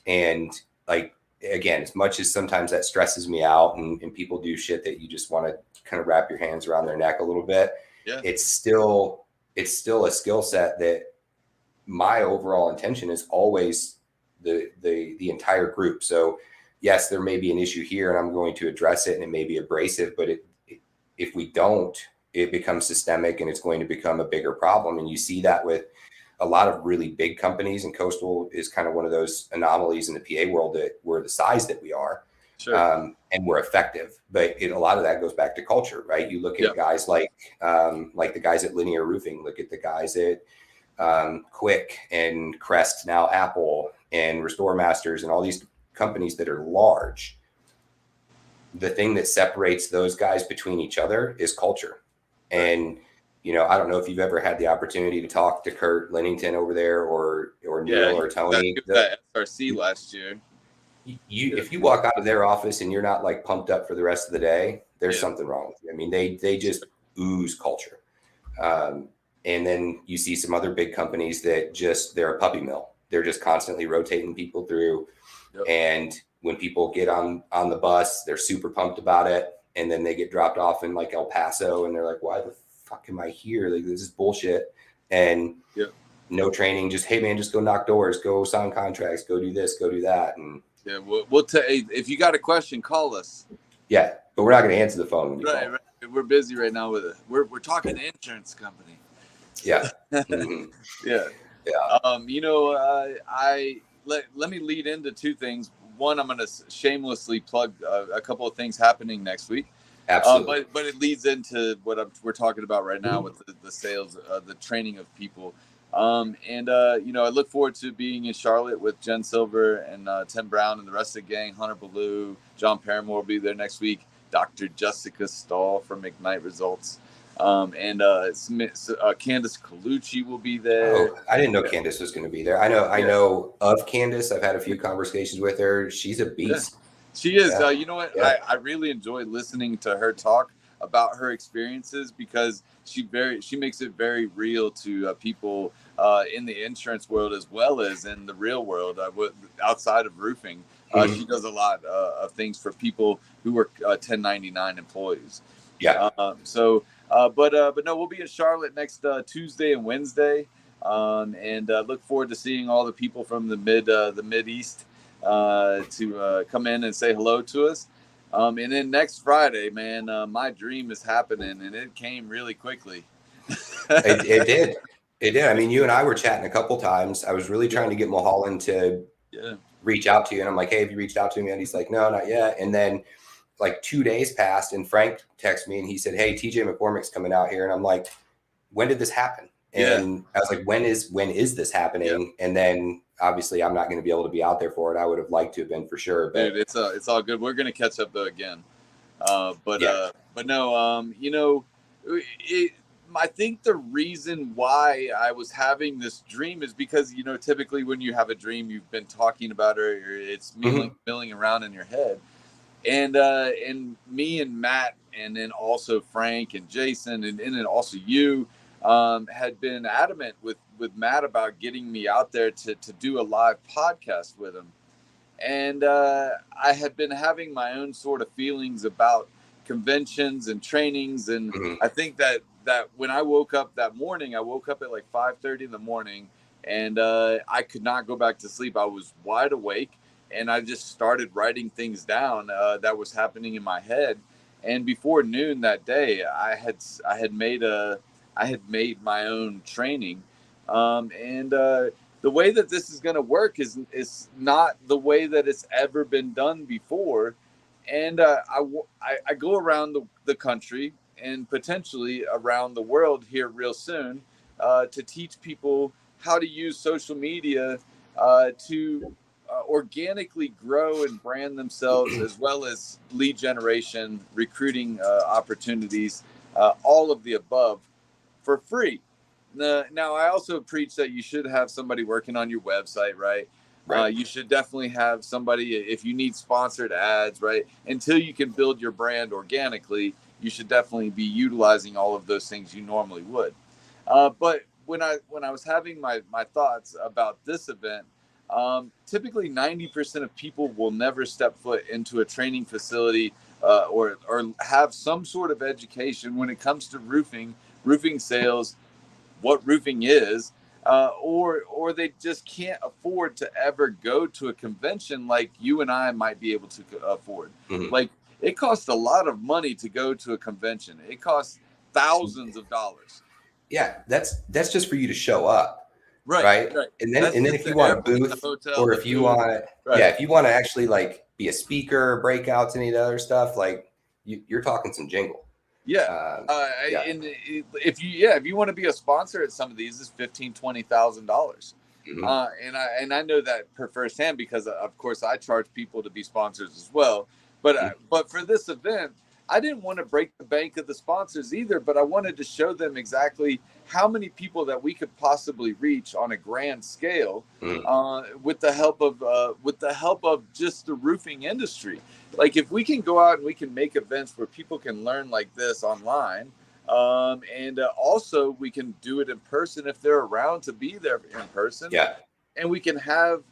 And like, again, as much as sometimes that stresses me out and people do shit that you just want to kind of wrap your hands around their neck a little bit, it's still a skill set that my overall intention is always the entire group. So yes, there may be an issue here and I'm going to address it, and it may be abrasive, but if we don't, it becomes systemic and it's going to become a bigger problem. And you see that with a lot of really big companies, and Coastal is kind of one of those anomalies in the PA world that we're the size that we are. Sure. And we're effective, but a lot of that goes back to culture, right? You look at guys like the guys at Linear Roofing, look at the guys at Quick and Crest, now Apple, and Restore Masters, and all these companies that are large. The thing that separates those guys between each other is culture. And, I don't know if you've ever had the opportunity to talk to Kurt Lennington over there or Neil or Tony. That SRC last year. If you walk out of their office and you're not like pumped up for the rest of the day, there's something wrong with you. I mean, they just ooze culture. And then you see some other big companies that they're a puppy mill. They're just constantly rotating people through. And when people get on the bus, they're super pumped about it. and then they get dropped off in like El Paso, and they're like, why the fuck am I here? Like, this is bullshit. And no training, just, hey man, just go knock doors, go sign contracts, go do this, go do that. And yeah, if you got a question, call us. Yeah, but we're not going to answer the phone when you call. Right. We're busy right now with it. We're talking to insurance company. Yeah. Mm-hmm. Yeah. Let me lead into two things. One, I'm going to shamelessly plug a couple of things happening next week. Absolutely. But it leads into what we're talking about right now with the sales, the training of people. I look forward to being in Charlotte with Jen Silver and Tim Brown and the rest of the gang. Hunter Ballou, John Paramore will be there next week. Dr. Jessica Stahl from Ignite Results. Candace Colucci will be there. Oh, I didn't know Candace was going to be there. I know of Candace. I've had a few conversations with her. She's a beast. Yeah. She is. Yeah. You know what? Yeah. I really enjoy listening to her talk about her experiences because she makes it very real to people in the insurance world as well as in the real world outside of roofing. She does a lot of things for people who are 1099 employees. Yeah. But no, we'll be in Charlotte next Tuesday and Wednesday, and look forward to seeing all the people from the Mideast to come in and say hello to us. And then next Friday, man, my dream is happening, and it came really quickly. It did. It did. I mean, you and I were chatting a couple times. I was really trying to get Mulholland to reach out to you, and I'm like, hey, have you reached out to me? And he's like, no, not yet. And then like 2 days passed, and Frank texted me and he said, hey, TJ McCormack's coming out here. And I'm like, when did this happen? And I was like, when is this happening? And then obviously I'm not going to be able to be out there for it. I would have liked to have been for sure. But dude, it's all good. We're going to catch up though again. But no, I think the reason why I was having this dream is because, typically when you have a dream, you've been talking about it, or it's milling around in your head. And me and Matt, and then also Frank and Jason, and then also you, had been adamant with Matt about getting me out there to do a live podcast with him. And I had been having my own sort of feelings about conventions and trainings. And I think that when I woke up that morning, I woke up at like 5:30 in the morning, and I could not go back to sleep. I was wide awake. And I just started writing things down that was happening in my head. And before noon that day, I had made my own training. The way that this is going to work is not the way that it's ever been done before. And I go around the country and potentially around the world here real soon to teach people how to use social media to organically grow and brand themselves, as well as lead generation, recruiting opportunities, all of the above for right. Now, I also preach that you should have somebody working on your website, right? You should definitely have somebody, if you need sponsored ads, right? Until you can build your brand organically, you should definitely be utilizing all of those things you normally would. But when I was having my thoughts about this event, typically 90% of people will never step foot into a training facility or have some sort of education when it comes to roofing sales, what roofing is, or they just can't afford to ever go to a convention like you and I might be able to afford. Like, it costs a lot of money to go to a convention. It costs thousands of dollars. Yeah, that's just for you to show up. Right. And then if you want a booth, or if you want if you want to actually like be a speaker, breakouts, any of the other stuff, like you're talking some jingle. And if you want to be a sponsor at some of these, it's $15,000-$20,000. And I know that firsthand because of course I charge people to be sponsors as well. But for this event, I didn't want to break the bank of the sponsors either, but I wanted to show them exactly how many people that we could possibly reach on a grand scale with the help of just the roofing industry. Like, if we can go out and we can make events where people can learn like this online, and also we can do it in person if they're around to be there in person. And we can have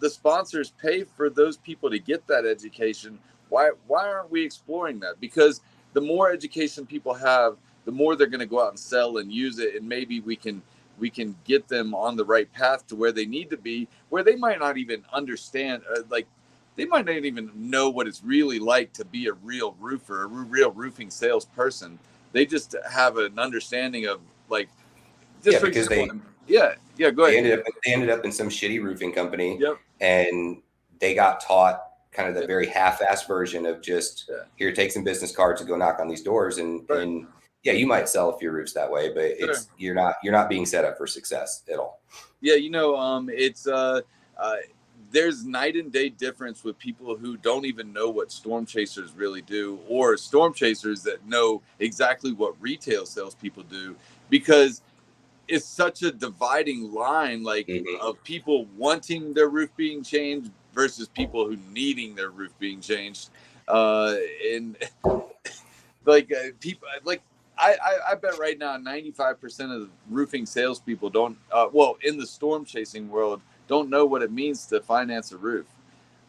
the sponsors pay for those people to get that education Why aren't we exploring that? Because the more education people have, the more they're going to go out and sell and use it, and maybe we can get them on the right path to where they need to be, where they might not even understand, like they might not even know what it's really like to be a real roofer, a real roofing salesperson. They just have an understanding of, like, just Yeah, for because example, go they ahead. ended up in some shitty roofing company, Yep. and they got taught kind of the very half-assed version of just here, take some business cards and go knock on these doors, and yeah, you might sell a few roofs that way, but it's you're not being set up for success at all. Yeah, it's there's night and day difference with people who don't even know what storm chasers really do, or storm chasers that know exactly what retail salespeople do, because it's such a dividing line, like, of people wanting their roof being changed versus people who needing their roof being changed, and like people like. I bet right now 95% of the roofing salespeople don't, in the storm chasing world, don't know what it means to finance a roof,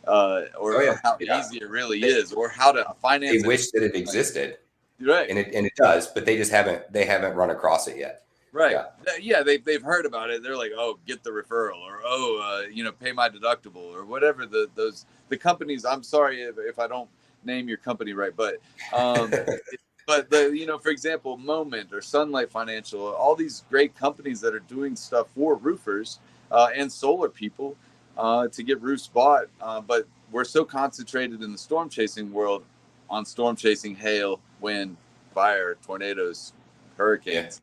or how easy it really is, or how to finance They it. wish that it existed, Right? and it does, but they haven't run across it yet. Right. Yeah. They've heard about it. They're like, oh, get the referral, or pay my deductible, or whatever the companies. I'm sorry if I don't name your company right, but but for example, Moment or Sunlight Financial, all these great companies that are doing stuff for roofers and solar people to get roofs bought, but we're so concentrated in the storm chasing world on storm chasing hail, wind, fire, tornadoes, hurricanes.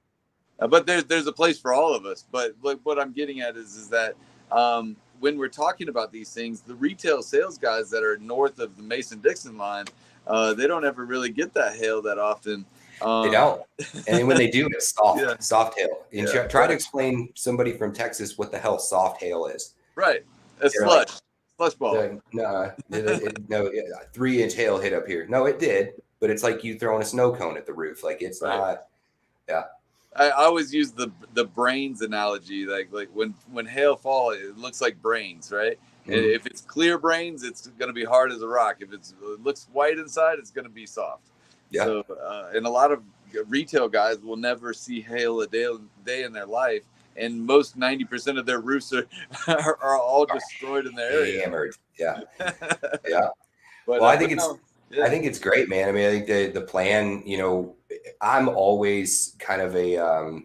But there's a place for all of us. But like what I'm getting at is that when we're talking about these things, the retail sales guys that are north of the Mason-Dixon line, they don't ever really get that hail that often. They don't, and then when they do, it's soft hail. And try to explain somebody from Texas what the hell soft hail is. Right, a slush ball. No, 3-inch hail hit up here. No, it did, but it's like you throwing a snow cone at the roof. Like it's not. Yeah. I always use the brains analogy, like when hail fall, it looks like brains, right? Mm-hmm. And if it's clear brains, it's going to be hard as a rock. If it looks white inside, it's going to be soft. Yeah. So, and a lot of retail guys will never see hail a day in their life, and most 90% of their roofs are all destroyed in their area. Hammered. Yeah. Yeah. But I think it's great, man. I mean, I think the plan, I'm always kind of a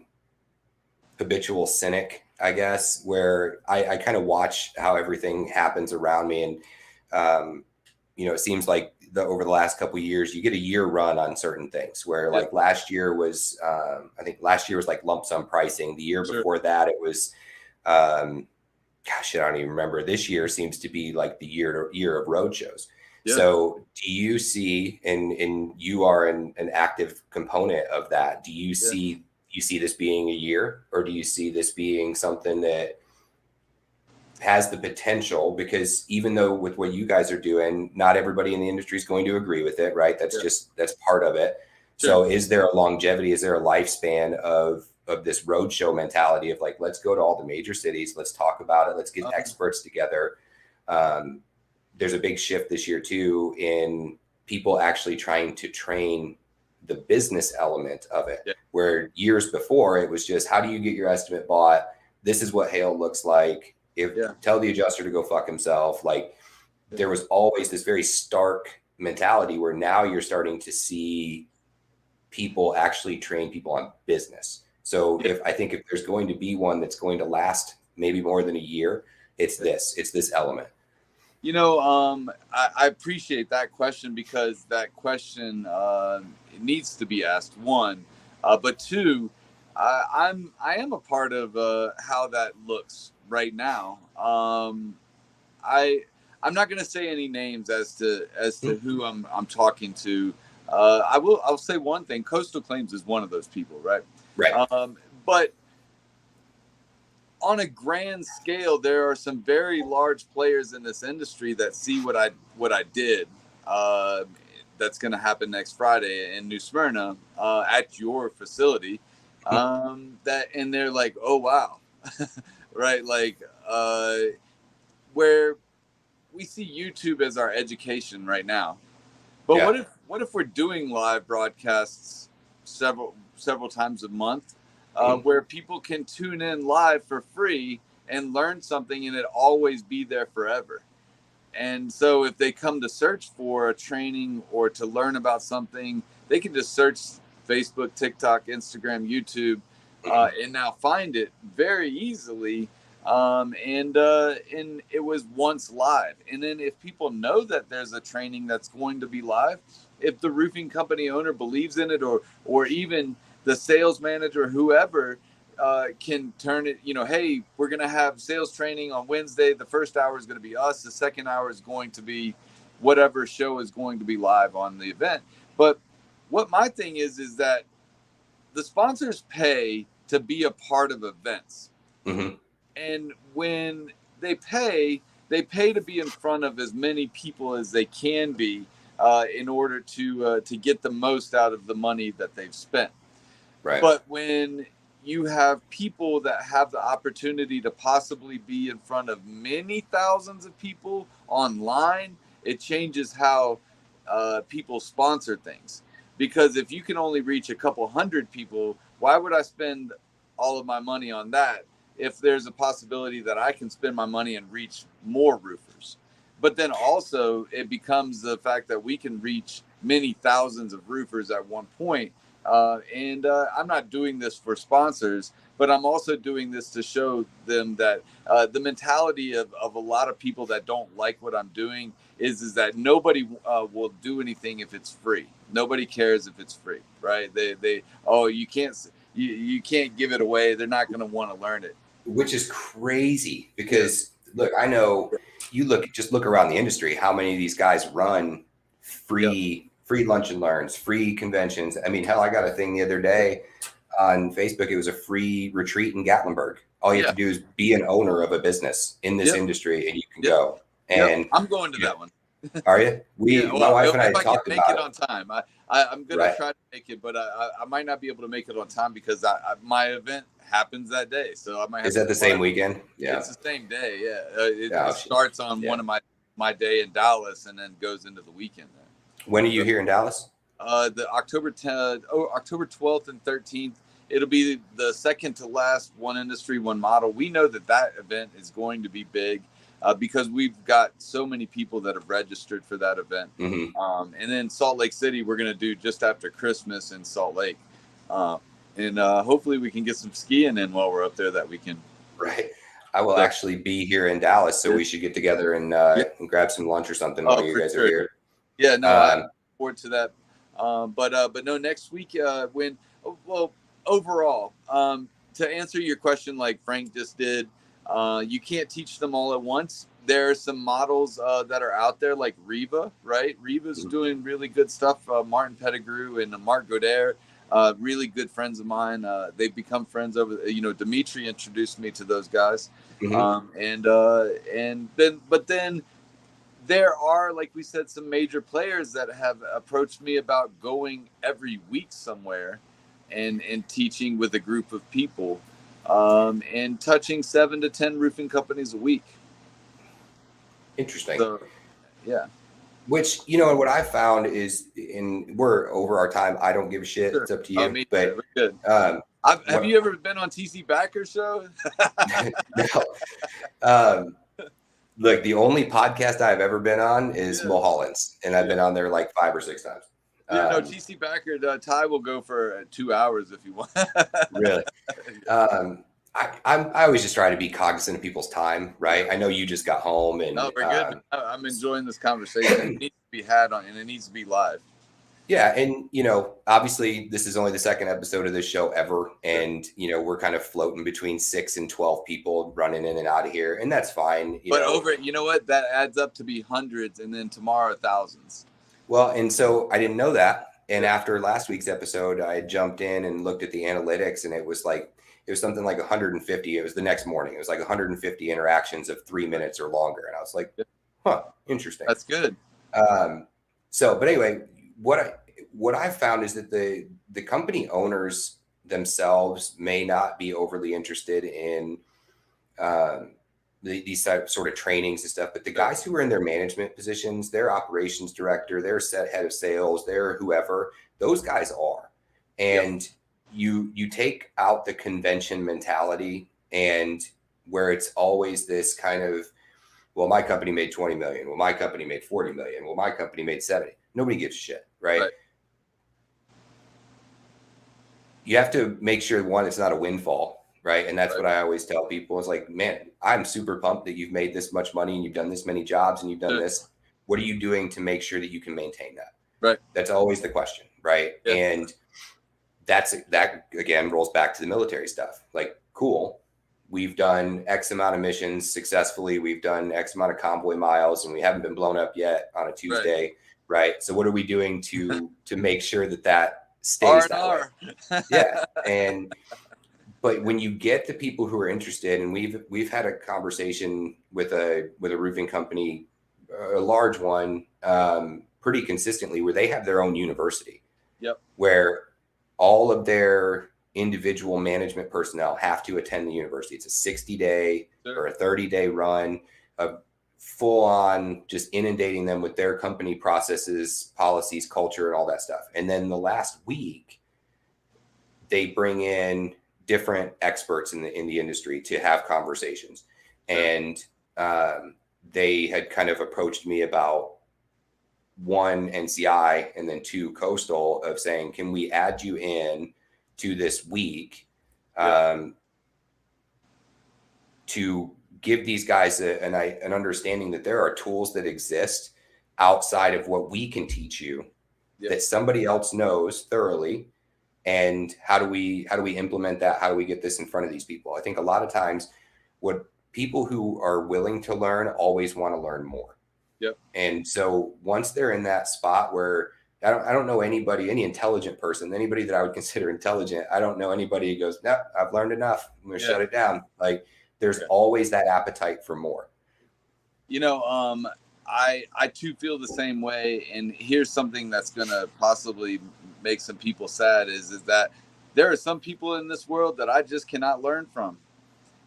habitual cynic, I guess, where I kind of watch how everything happens around me. And, it seems like over the last couple of years, you get a year run on certain things where like last year was, I think last year was like lump sum pricing. The year before that, it was, gosh, I don't even remember. This year seems to be like the year of road shows. Yeah. So do you see, and you are an active component of that, do you see this being a year, or do you see this being something that has the potential? Because even though with what you guys are doing, not everybody in the industry is going to agree with it, right? That's that's part of it. Sure. So is there a longevity? Is there a lifespan of this roadshow mentality of like, let's go to all the major cities, let's talk about it, let's get experts together. There's a big shift this year too in people actually trying to train the business element of it, where years before it was just, how do you get your estimate bought? This is what hail looks like. Tell the adjuster to go fuck himself. Like there was always this very stark mentality where now you're starting to see people actually train people on business. So I think if there's going to be one that's going to last maybe more than a year, it's this element. I appreciate that question, because that question needs to be asked, one, but two, I am a part of how that looks right now. I'm not going to say any names as to who I'm talking to. I'll say one thing. Coastal Claims is one of those people, right? Right. But on a grand scale, there are some very large players in this industry that see what I did. That's going to happen next Friday in New Smyrna at your facility. And they're like, oh wow, right? Like where we see YouTube as our education right now. But Yeah. what if we're doing live broadcasts several times a month, where people can tune in live for free and learn something, and it always be there forever. And so if they come to search for a training or to learn about something, they can just search Facebook, TikTok, Instagram, YouTube, and now find it very easily. And it was once live. And then if people know that there's a training that's going to be live, if the roofing company owner believes in it, or even the sales manager, whoever, can turn it, hey, we're going to have sales training on Wednesday. The first hour is going to be us. The second hour is going to be whatever show is going to be live on the event. But what my thing is that the sponsors pay to be a part of events. Mm-hmm. And when they pay to be in front of as many people as they can be, in order to get the most out of the money that they've spent. Right. But when you have people that have the opportunity to possibly be in front of many thousands of people online, it changes how people sponsor things. Because if you can only reach a couple hundred people, why would I spend all of my money on that if there's a possibility that I can spend my money and reach more roofers? But then also it becomes the fact that we can reach many thousands of roofers at one point. And I'm not doing this for sponsors, but I'm also doing this to show them that the mentality of a lot of people that don't like what I'm doing is that nobody will do anything if it's free. Nobody cares if it's free, right? They you can't give it away. They're not going to want to learn it. Which is crazy because look, I know you look around the industry, how many of these guys run free lunch and learns, free conventions. I mean, hell, I got a thing the other day on Facebook. It was a free retreat in Gatlinburg. All you have to do is be an owner of a business in this industry and you can go. And I'm going to that one. Are you? My wife and I talked about it. On time. I'm going to try to make it, but I might not be able to make it on time because my event happens that day. So I might have. Is that the same weekend? Yeah. It's the same day. Yeah. It starts on one of my day in Dallas and then goes into the weekend there. When are you here in Dallas? The October 12th and 13th. It'll be the second to last One Industry, One Model. We know that event is going to be big. Because we've got so many people that have registered for that event. Mm-hmm. And then Salt Lake City, we're going to do just after Christmas in Salt Lake. And hopefully we can get some skiing in while we're up there that weekend. Right. I will actually be here in Dallas, so we should get together and grab some lunch or something while you guys are here. Yeah, no, I look forward to that. But no, next week, overall, to answer your question like Frank just did, you can't teach them all at once. There are some models that are out there like Riva, right? Riva's doing really good stuff. Martin Pettigrew and Mark Godair, really good friends of mine. They've become friends over, Dimitri introduced me to those guys. Mm-hmm. But then there are, like we said, some major players that have approached me about going every week somewhere and teaching with a group of people. And touching 7 to 10 roofing companies a week. Interesting. So, yeah. Which, what I found is, we're over our time. I don't give a shit. Sure. It's up to you. But good. Have you ever been on TC Backer's show? No. Look, the only podcast I've ever been on is Mulholland's, and I've been on there like 5 or 6 times. TC Backer, Ty will go for 2 hours if you want. Really? I always just try to be cognizant of people's time, right? I know you just got home, and we're good. I'm enjoying this conversation. It needs to be had on, and it needs to be live. Yeah, and obviously this is only the second episode of this show ever, and we're kind of floating between 6 and 12 people running in and out of here, and that's fine. You know what? That adds up to be hundreds, and then tomorrow thousands. Well, and so I didn't know that. And after last week's episode, I jumped in and looked at the analytics, and it was something like 150. It was the next morning. It was like 150 interactions of 3 minutes or longer. And I was like, interesting. That's good. But anyway, what I found is that the company owners themselves may not be overly interested in these sort of trainings and stuff. But the guys who are in their management positions, their operations director, their head of sales, their whoever, those guys are. And you take out the convention mentality, and where it's always this kind of, well, my company made 20 million. Well, my company made 40 million. Well, my company made 70. Nobody gives a shit, right? You have to make sure, one, it's not a windfall, right? And that's what I always tell people. It's like, man, I'm super pumped that you've made this much money and you've done this many jobs and you've done this. What are you doing to make sure that you can maintain that? Right. That's always the question, right? Yeah. And that again rolls back to the military stuff. Like, cool, we've done X amount of missions successfully. We've done X amount of convoy miles, and we haven't been blown up yet on a Tuesday, right? So what are we doing to make sure that stays that way? Yeah. But when you get the people who are interested, and we've had a conversation with a roofing company, a large one, pretty consistently, where they have their own university. Yep. Where all of their individual management personnel have to attend the university. It's a 60-day or a 30-day run of full on just inundating them with their company processes, policies, culture, and all that stuff. And then the last week, they bring in different experts in the industry to have conversations. And they had kind of approached me about, one, NCI, and then two, coastal, of saying, can we add you in to this week to give these guys an understanding that there are tools that exist outside of what we can teach you that somebody else knows thoroughly. And how do we implement that? How do we get this in front of these people? I think a lot of times what people who are willing to learn always want to learn more. Yep. And so once they're in that spot where I don't know anybody, any intelligent person, anybody that I would consider intelligent, I don't know anybody who goes, no, I've learned enough, I'm going to shut it down. Like, there's always that appetite for more. You know, I too feel the same way. And here's something that's going to possibly make some people sad is that there are some people in this world that I just cannot learn from.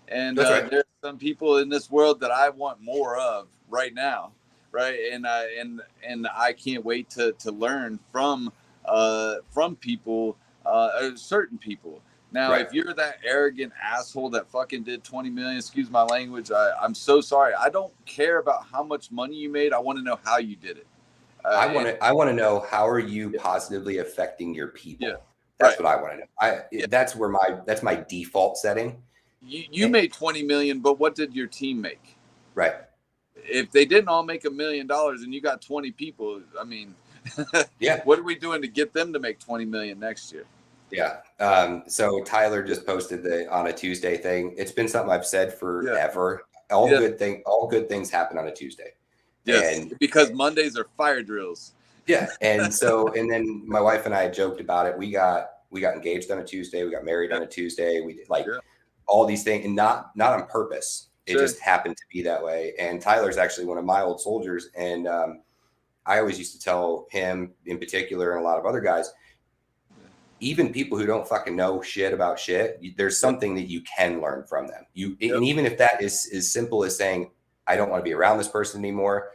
And there's some people in this world that I want more of right now. Right. And I can't wait to learn from people, certain people. Now, if you're that arrogant asshole that fucking did 20 million, excuse my language, I'm so sorry. I don't care about how much money you made. I want to know how you did it. I want to know, how are you positively affecting your people? Yeah. That's what I want to know. That's my default setting. You made 20 million, but what did your team make? Right. If they didn't all make $1 million and you got 20 people, I mean, what are we doing to get them to make 20 million next year? Yeah. So Tyler just posted on a Tuesday thing. It's been something I've said forever. All good things happen on a Tuesday. Yes, and because Mondays are fire drills. Yeah. And then my wife and I joked about it. We got engaged on a Tuesday. We got married on a Tuesday. We did all these things, and not on purpose. It just happened to be that way. And Tyler's actually one of my old soldiers. And I always used to tell him in particular, and a lot of other guys, even people who don't fucking know shit about shit, there's something that you can learn from them. And even if that is as simple as saying, I don't want to be around this person anymore.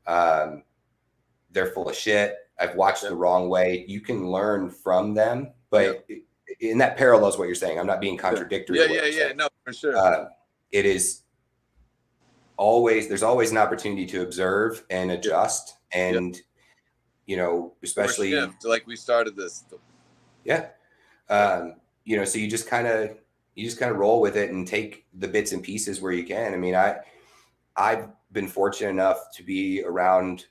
They're full of shit. I've watched the wrong way. You can learn from them. But in that parallels what you're saying. I'm not being contradictory. Yeah. No, for sure. It is there's always an opportunity to observe and adjust. And, especially like we started this. Yeah. So you just kind of roll with it and take the bits and pieces where you can. I mean, I've been fortunate enough to be around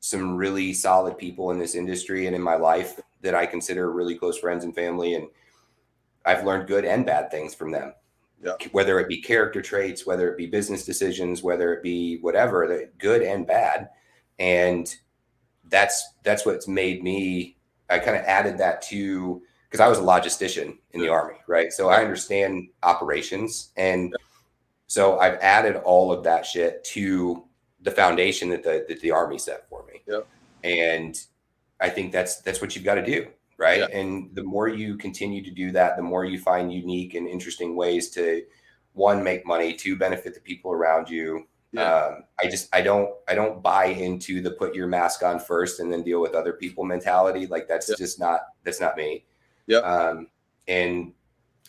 some really solid people in this industry and in my life that I consider really close friends and family. And I've learned good and bad things from them, whether it be character traits, whether it be business decisions, whether it be whatever, good and bad. And that's what's made me, I kind of added that to, because I was a logistician in the Army, right? So I understand operations. And so I've added all of that shit to the foundation that the Army set for me. Yep. And I think that's what you've got to do, right? And the more you continue to do that, the more you find unique and interesting ways to one, make money, two, benefit the people around you. Yeah. I don't buy into the put your mask on first and then deal with other people mentality. Like that's not me. Yep. And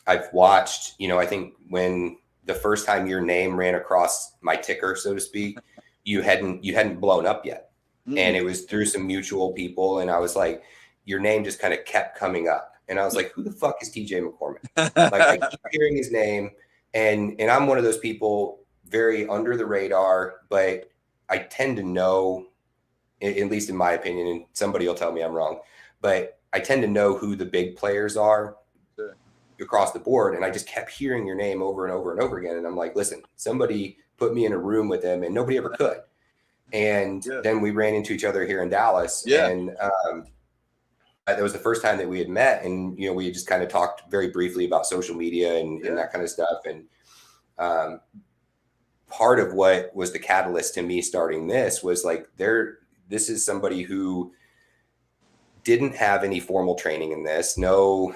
I've watched, I think when the first time your name ran across my ticker, so to speak, you hadn't blown up yet. Mm-hmm. And it was through some mutual people. And I was like, your name just kind of kept coming up. And I was like, who the fuck is TJ McCormack? Like I keep hearing his name. And I'm one of those people very under the radar, but I tend to know, at least in my opinion, and somebody will tell me I'm wrong, but I tend to know who the big players are across the board. And I just kept hearing your name over and over and over again. And I'm like, listen, somebody put me in a room with him, and nobody ever could. And then we ran into each other here in Dallas. Yeah. And that was the first time that we had met. And, we had just kind of talked very briefly about social media and that kind of stuff. And part of what was the catalyst to me starting this was like, this is somebody who didn't have any formal training in this. No,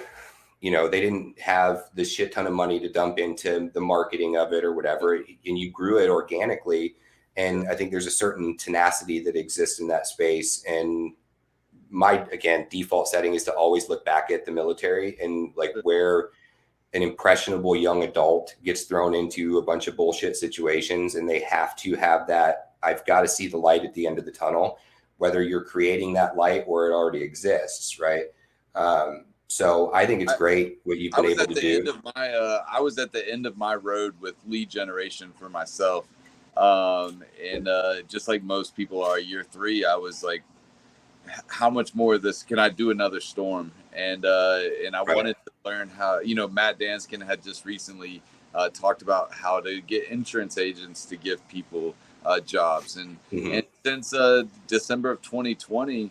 they didn't have the shit ton of money to dump into the marketing of it or whatever. And you grew it organically. And I think there's a certain tenacity that exists in that space. And my, again, default setting is to always look back at the military and like where an impressionable young adult gets thrown into a bunch of bullshit situations, and they have to have that, I've got to see the light at the end of the tunnel, whether you're creating that light or it already exists. Right. So I think it's great what you've been able to do. I was at the end of my road with lead generation for myself. And just like most people are, year 3, I was like, how much more of this can I do? Another storm? And I wanted to learn how, Matt Danskin had just recently talked about how to get insurance agents to give people jobs. And since December of 2020,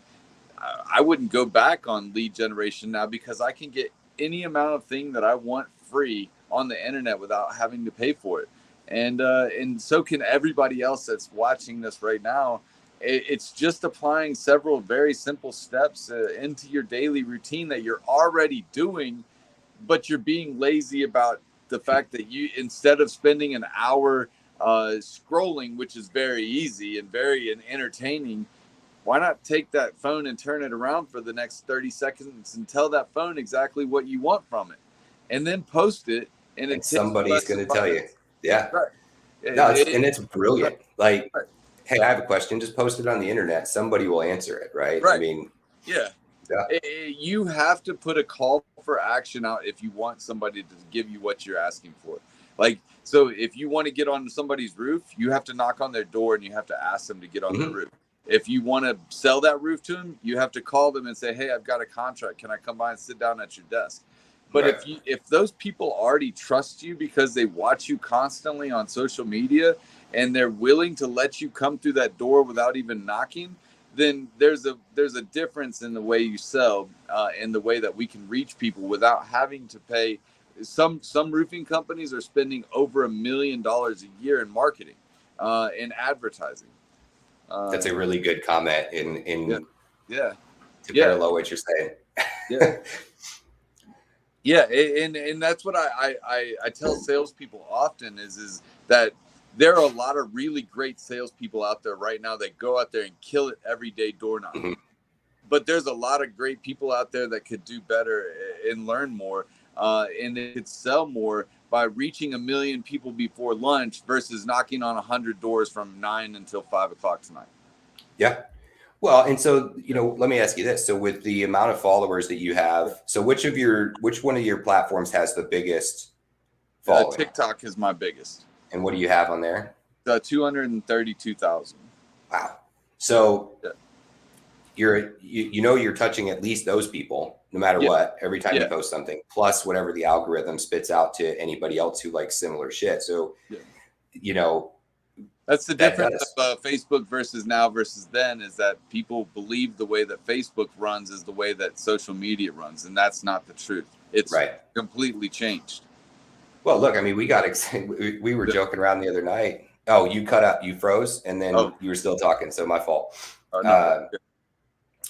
I wouldn't go back on lead generation now, because I can get any amount of thing that I want free on the internet without having to pay for it. And so can everybody else that's watching this right now. It's just applying several very simple steps into your daily routine that you're already doing, but you're being lazy about the fact that you, instead of spending an hour scrolling, which is very easy and very entertaining, why not take that phone and turn it around for the next 30 seconds and tell that phone exactly what you want from it, and then post it. And somebody's going to tell you. Yeah. Right. No, it's brilliant. Like, hey, I have a question. Just post it on the internet. Somebody will answer it. Right. I mean, you have to put a call for action out if you want somebody to give you what you're asking for. Like, so if you want to get on somebody's roof, you have to knock on their door and you have to ask them to get on the roof. If you want to sell that roof to them, you have to call them and say, hey, I've got a contract. Can I come by and sit down at your desk? But if those people already trust you because they watch you constantly on social media and they're willing to let you come through that door without even knocking, then there's a difference in the way you sell, in the way that we can reach people without having to pay. Some roofing companies are spending over $1 million a year in marketing, in advertising. That's a really good comment to parallel what you're saying. And that's what I tell salespeople often is that there are a lot of really great salespeople out there right now that go out there and kill it every day door knocking. But there's a lot of great people out there that could do better and learn more, and they could sell more by reaching 1 million people before lunch versus knocking on 100 doors from 9 until 5 o'clock tonight. Yeah. Well, and so, let me ask you this. So with the amount of followers that you have, so which one of your platforms has the biggest following? TikTok is my biggest. And what do you have on there? 232,000. Wow. So you're touching at least those people, no matter what, every time you post something, plus whatever the algorithm spits out to anybody else who likes similar shit. So, that's the difference of Facebook versus now versus then, is that people believe the way that Facebook runs is the way that social media runs. And that's not the truth. It's completely changed. Well, look, I mean, we were joking around the other night. Oh, you cut out, you froze, and then you were still talking. So my fault.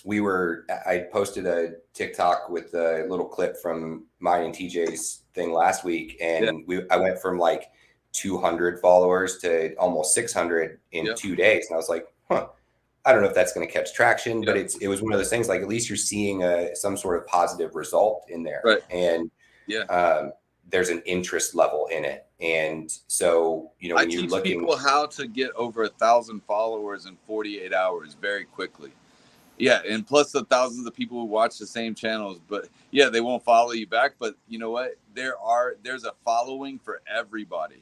I posted a TikTok with a little clip from mine and TJ's thing last week, and I went from like 200 followers to almost 600 in 2 days, and I was like, huh, I don't know if that's going to catch traction, but it was one of those things, like at least you're seeing some sort of positive result in there, right? And there's an interest level in it, and so when I you're teach looking, people how to get over 1,000 followers in 48 hours very quickly. Yeah, and plus the thousands of people who watch the same channels, but yeah, they won't follow you back. But you know what? There's a following for everybody.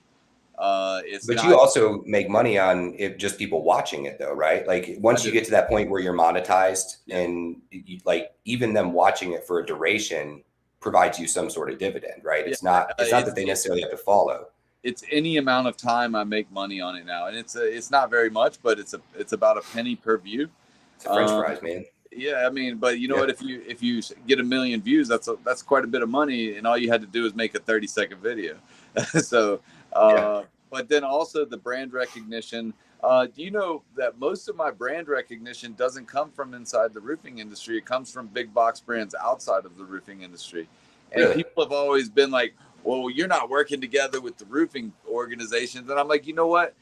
But you also make money on it, just people watching it, though, right? Like once you get to that point where you're monetized, and like even them watching it for a duration provides you some sort of dividend, right? It's not that they necessarily have to follow. It's any amount of time I make money on it now, and it's not very much, but it's about a penny per view. It's a French fries, man. Yeah, I mean, but you know what? If you get 1 million views, that's quite a bit of money, and all you had to do is make a 30-second video. So, but then also the brand recognition. Do you know that most of my brand recognition doesn't come from inside the roofing industry? It comes from big box brands outside of the roofing industry. And people have always been like, well, you're not working together with the roofing organizations. And I'm like, you know what?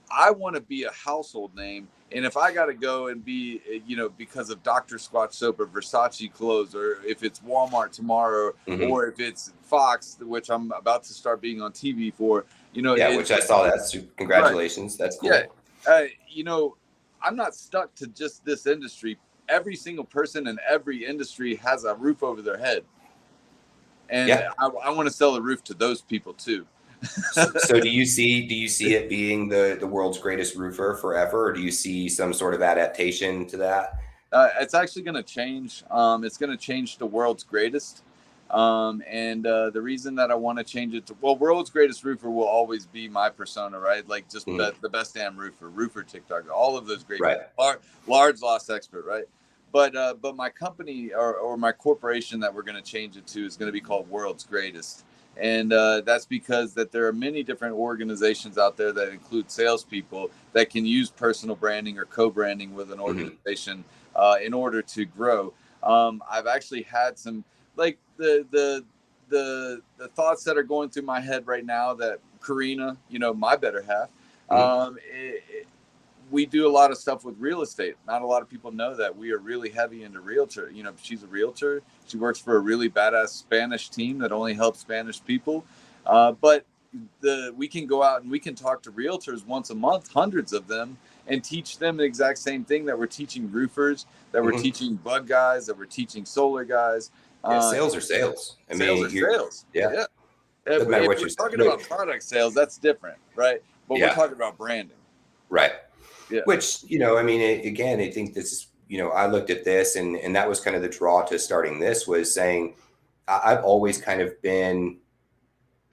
I want to be a household name. And if I got to go and be, because of Dr. Squatch soap or Versace clothes, or if it's Walmart tomorrow, or if it's Fox, which I'm about to start being on TV for, which I saw that. So congratulations. Right. That's cool. Yeah. I'm not stuck to just this industry. Every single person in every industry has a roof over their head. And I want to sell the roof to those people too. So do you see it being the world's greatest roofer forever, or do you see some sort of adaptation to that? It's actually going to change. It's going to change to world's greatest. And the reason that I want to change it to, world's greatest roofer will always be my persona, right? Like just the best damn roofer TikTok, all of those great, large loss expert, right? But my company or my corporation that we're going to change it to is going to be called World's Greatest. And that's because that there are many different organizations out there that include salespeople that can use personal branding or co-branding with an organization in order to grow. I've actually had some, like the thoughts that are going through my head right now that Karina, my better half, we do a lot of stuff with real estate. Not a lot of people know that we are really heavy into realtor. She's a realtor. She works for a really badass Spanish team that only helps Spanish people. But we can go out and we can talk to realtors once a month, hundreds of them, and teach them the exact same thing that we're teaching roofers, that we're teaching bug guys, that we're teaching solar guys. Sales are sales. Sales are sales. Yeah. If we're talking about product sales, that's different, right? But we're talking about branding. Right. Yeah. Which, again, I think this is, I looked at this and that was kind of the draw to starting this, was saying I've always kind of been,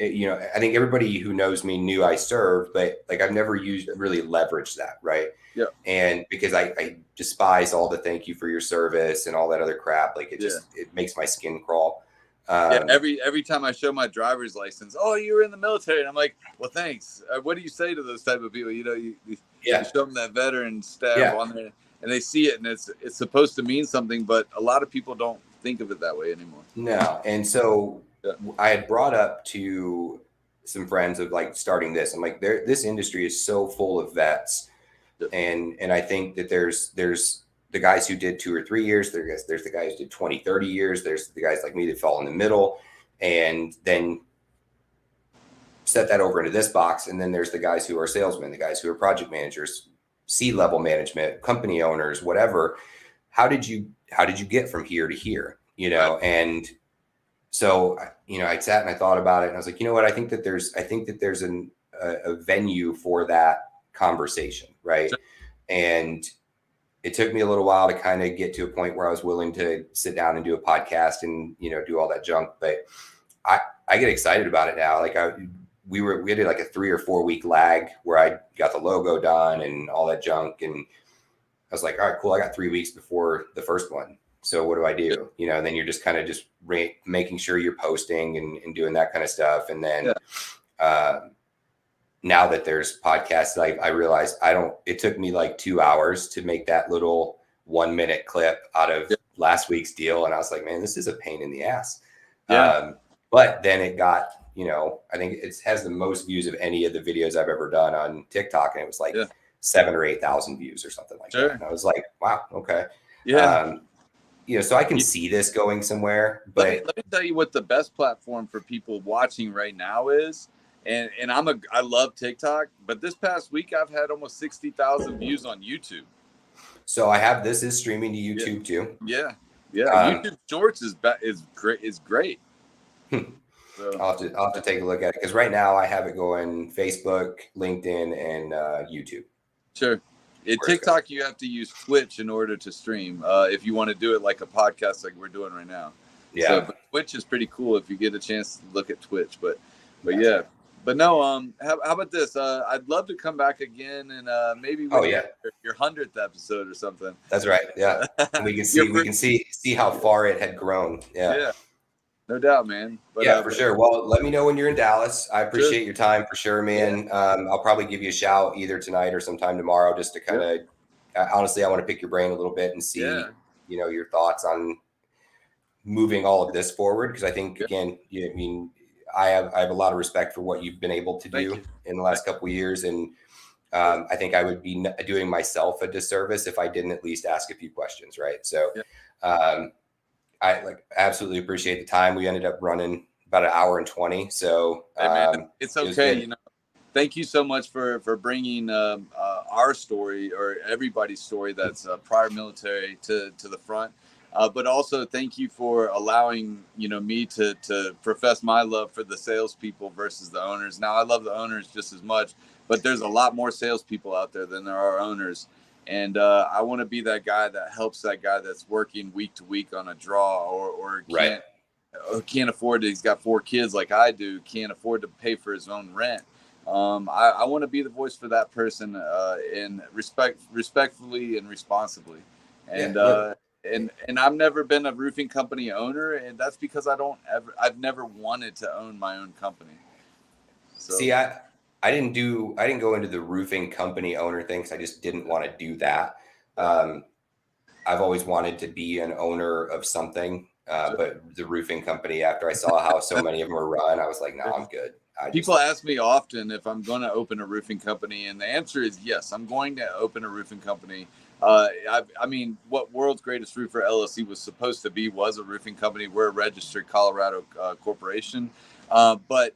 I think everybody who knows me knew I served, but like I've never really leveraged that. Right. Yeah. And because I despise all the thank you for your service and all that other crap. Like it makes my skin crawl. Every time I show my driver's license, oh, you were in the military, and I'm like, well, thanks. What do you say to those type of people? You show them that veteran stamp on there, and they see it, and it's supposed to mean something, but a lot of people don't think of it that way anymore. No, and so I had brought up to some friends of like starting this. I'm like, this industry is so full of vets, and I think that there's the guys who did 2 or 3 years, there's the guys who did 20, 30 years. There's the guys like me that fall in the middle, and then set that over into this box. And then there's the guys who are salesmen, the guys who are project managers, C-level management, company owners, whatever. How did you get from here to here? And so, I sat and I thought about it, and I was like, you know what? I think that there's a venue for that conversation. Right. Sure. And it took me a little while to kind of get to a point where I was willing to sit down and do a podcast and, do all that junk. But I get excited about it now. Like we did like a 3 or 4 week lag where I got the logo done and all that junk. And I was like, all right, cool. I got 3 weeks before the first one. So what do I do? And then you're just kind of making sure you're posting and doing that kind of stuff. And then, now that there's podcasts, I realized it took me like 2 hours to make that little 1-minute clip out of Yeah. last week's deal. And I was like, man, this is a pain in the ass. Yeah. But then it got, I think it has the most views of any of the videos I've ever done on TikTok. And it was like 7,000 or 8,000 views or something like that. And I was like, wow, okay. Yeah. So I can see this going somewhere, but let me tell you what the best platform for people watching right now is. And I love TikTok, but this past week I've had almost 60,000 views on YouTube. So this is streaming to YouTube too. Yeah. YouTube Shorts is great. So I'll have to take a look at it, because right now I have it going Facebook, LinkedIn, and YouTube. Sure. In TikTok, you have to use Twitch in order to stream. If you want to do it like a podcast, like we're doing right now. Yeah. So, but Twitch is pretty cool if you get a chance to look at Twitch. But yeah. But no. How about this? I'd love to come back again and maybe your 100th episode or something. That's right. Yeah. And we can see how far it had grown. Yeah. Yeah. No doubt, man. But, yeah, for sure. Well, let me know when you're in Dallas. I appreciate your time for sure, man. I'll probably give you a shout either tonight or sometime tomorrow, just to kind of, honestly, I want to pick your brain a little bit and see, your thoughts on moving all of this forward. Because I think, again, I have a lot of respect for what you've been able to do in the last couple of years. And I think I would be doing myself a disservice if I didn't at least ask a few questions. Right. So, I absolutely appreciate the time. We ended up running about 1 hour and 20. So it's okay. Thank you so much for bringing our story, or everybody's story that's prior military, to the front. But also thank you for allowing, me to profess my love for the salespeople versus the owners. Now, I love the owners just as much, but there's a lot more salespeople out there than there are owners. And I want to be that guy that helps that guy that's working week to week on a draw, or can't afford it. He's got 4 kids like I do, can't afford to pay for his own rent. I want to be the voice for that person, in respectfully and responsibly. And and I've never been a roofing company owner, and that's because I've never wanted to own my own company. So. See, I didn't go into the roofing company owner thing because I just didn't want to do that. I've always wanted to be an owner of something, but the roofing company, after I saw how so many of them were run, I was like, no, I'm good. People ask me often if I'm going to open a roofing company, and the answer is yes, I'm going to open a roofing company. I mean, what World's Greatest Roofer LLC was supposed to be was a roofing company. We're a registered Colorado corporation, but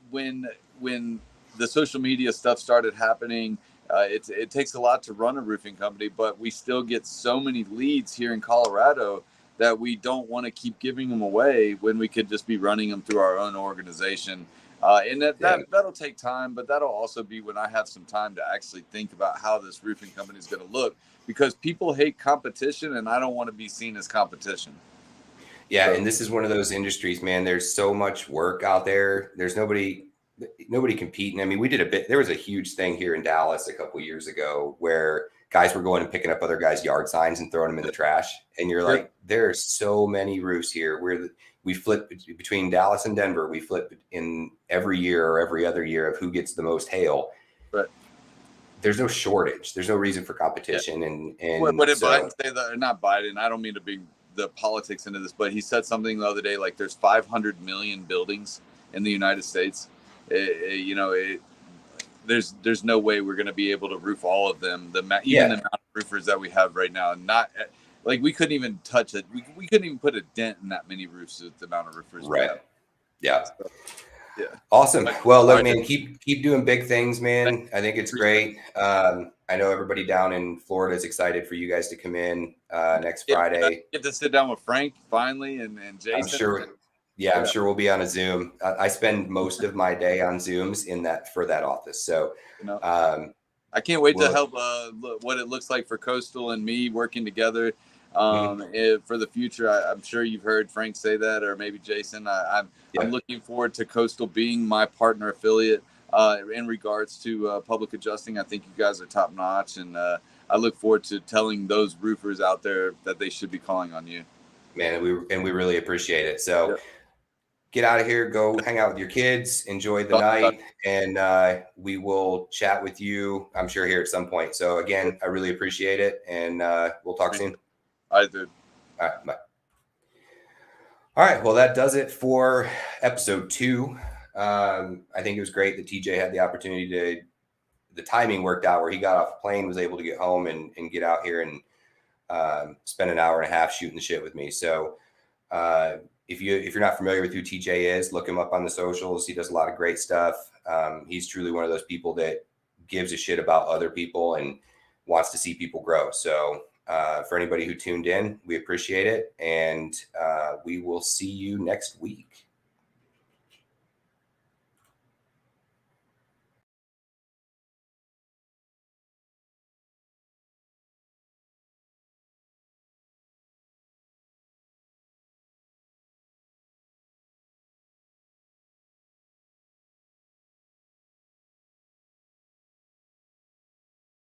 when the social media stuff started happening, it takes a lot to run a roofing company, but we still get so many leads here in Colorado that we don't want to keep giving them away when we could just be running them through our own organization. And that'll take time, but that'll also be when I have some time to actually think about how this roofing company is going to look, because people hate competition, and I don't want to be seen as competition. Yeah. So, and this is one of those industries, man. There's so much work out there. There's nobody competing. I mean, there was a huge thing here in Dallas a couple of years ago where guys were going and picking up other guys' yard signs and throwing them in the trash. And you're like, there's so many roofs here where we flip between Dallas and Denver. We flip in every year or every other year of who gets the most hail. But there's no shortage. There's no reason for competition. Yeah. And what did Biden say? Not Biden. I don't mean to bring the politics into this, but he said something the other day, like there's 500 million buildings in the United States. There's no way we're going to be able to roof all of them. The amount of roofers that we have right now, not like we couldn't even touch it. We couldn't even put a dent in that many roofs with the amount of roofers. Right. We have. Yeah. So, yeah. Awesome. Well, look, man, keep doing big things, man. I think it's great. I know everybody down in Florida is excited for you guys to come in next Friday. Get to sit down with Frank finally and Jason. I'm sure. I'm sure we'll be on a Zoom. I spend most of my day on Zooms for that office. So I can't wait to help what it looks like for Coastal and me working together for the future. I'm sure you've heard Frank say that, or maybe Jason. I'm looking forward to Coastal being my partner affiliate in regards to public adjusting. I think you guys are top notch, and I look forward to telling those roofers out there that they should be calling on you. Man, we really appreciate it. So get out of here, go hang out with your kids, enjoy the night, and we will chat with you, I'm sure, here at some point. So again, I really appreciate it, and we'll talk soon. I did. All right, bye. All right, well, that does it for episode 2. I think it was great that TJ had the opportunity the timing worked out where he got off the plane, was able to get home and get out here and spend an hour and a half shooting the shit with me. So if you're not familiar with who TJ is, look him up on the socials. He does a lot of great stuff. He's truly one of those people that gives a shit about other people and wants to see people grow. So for anybody who tuned in, we appreciate it. And we will see you next week.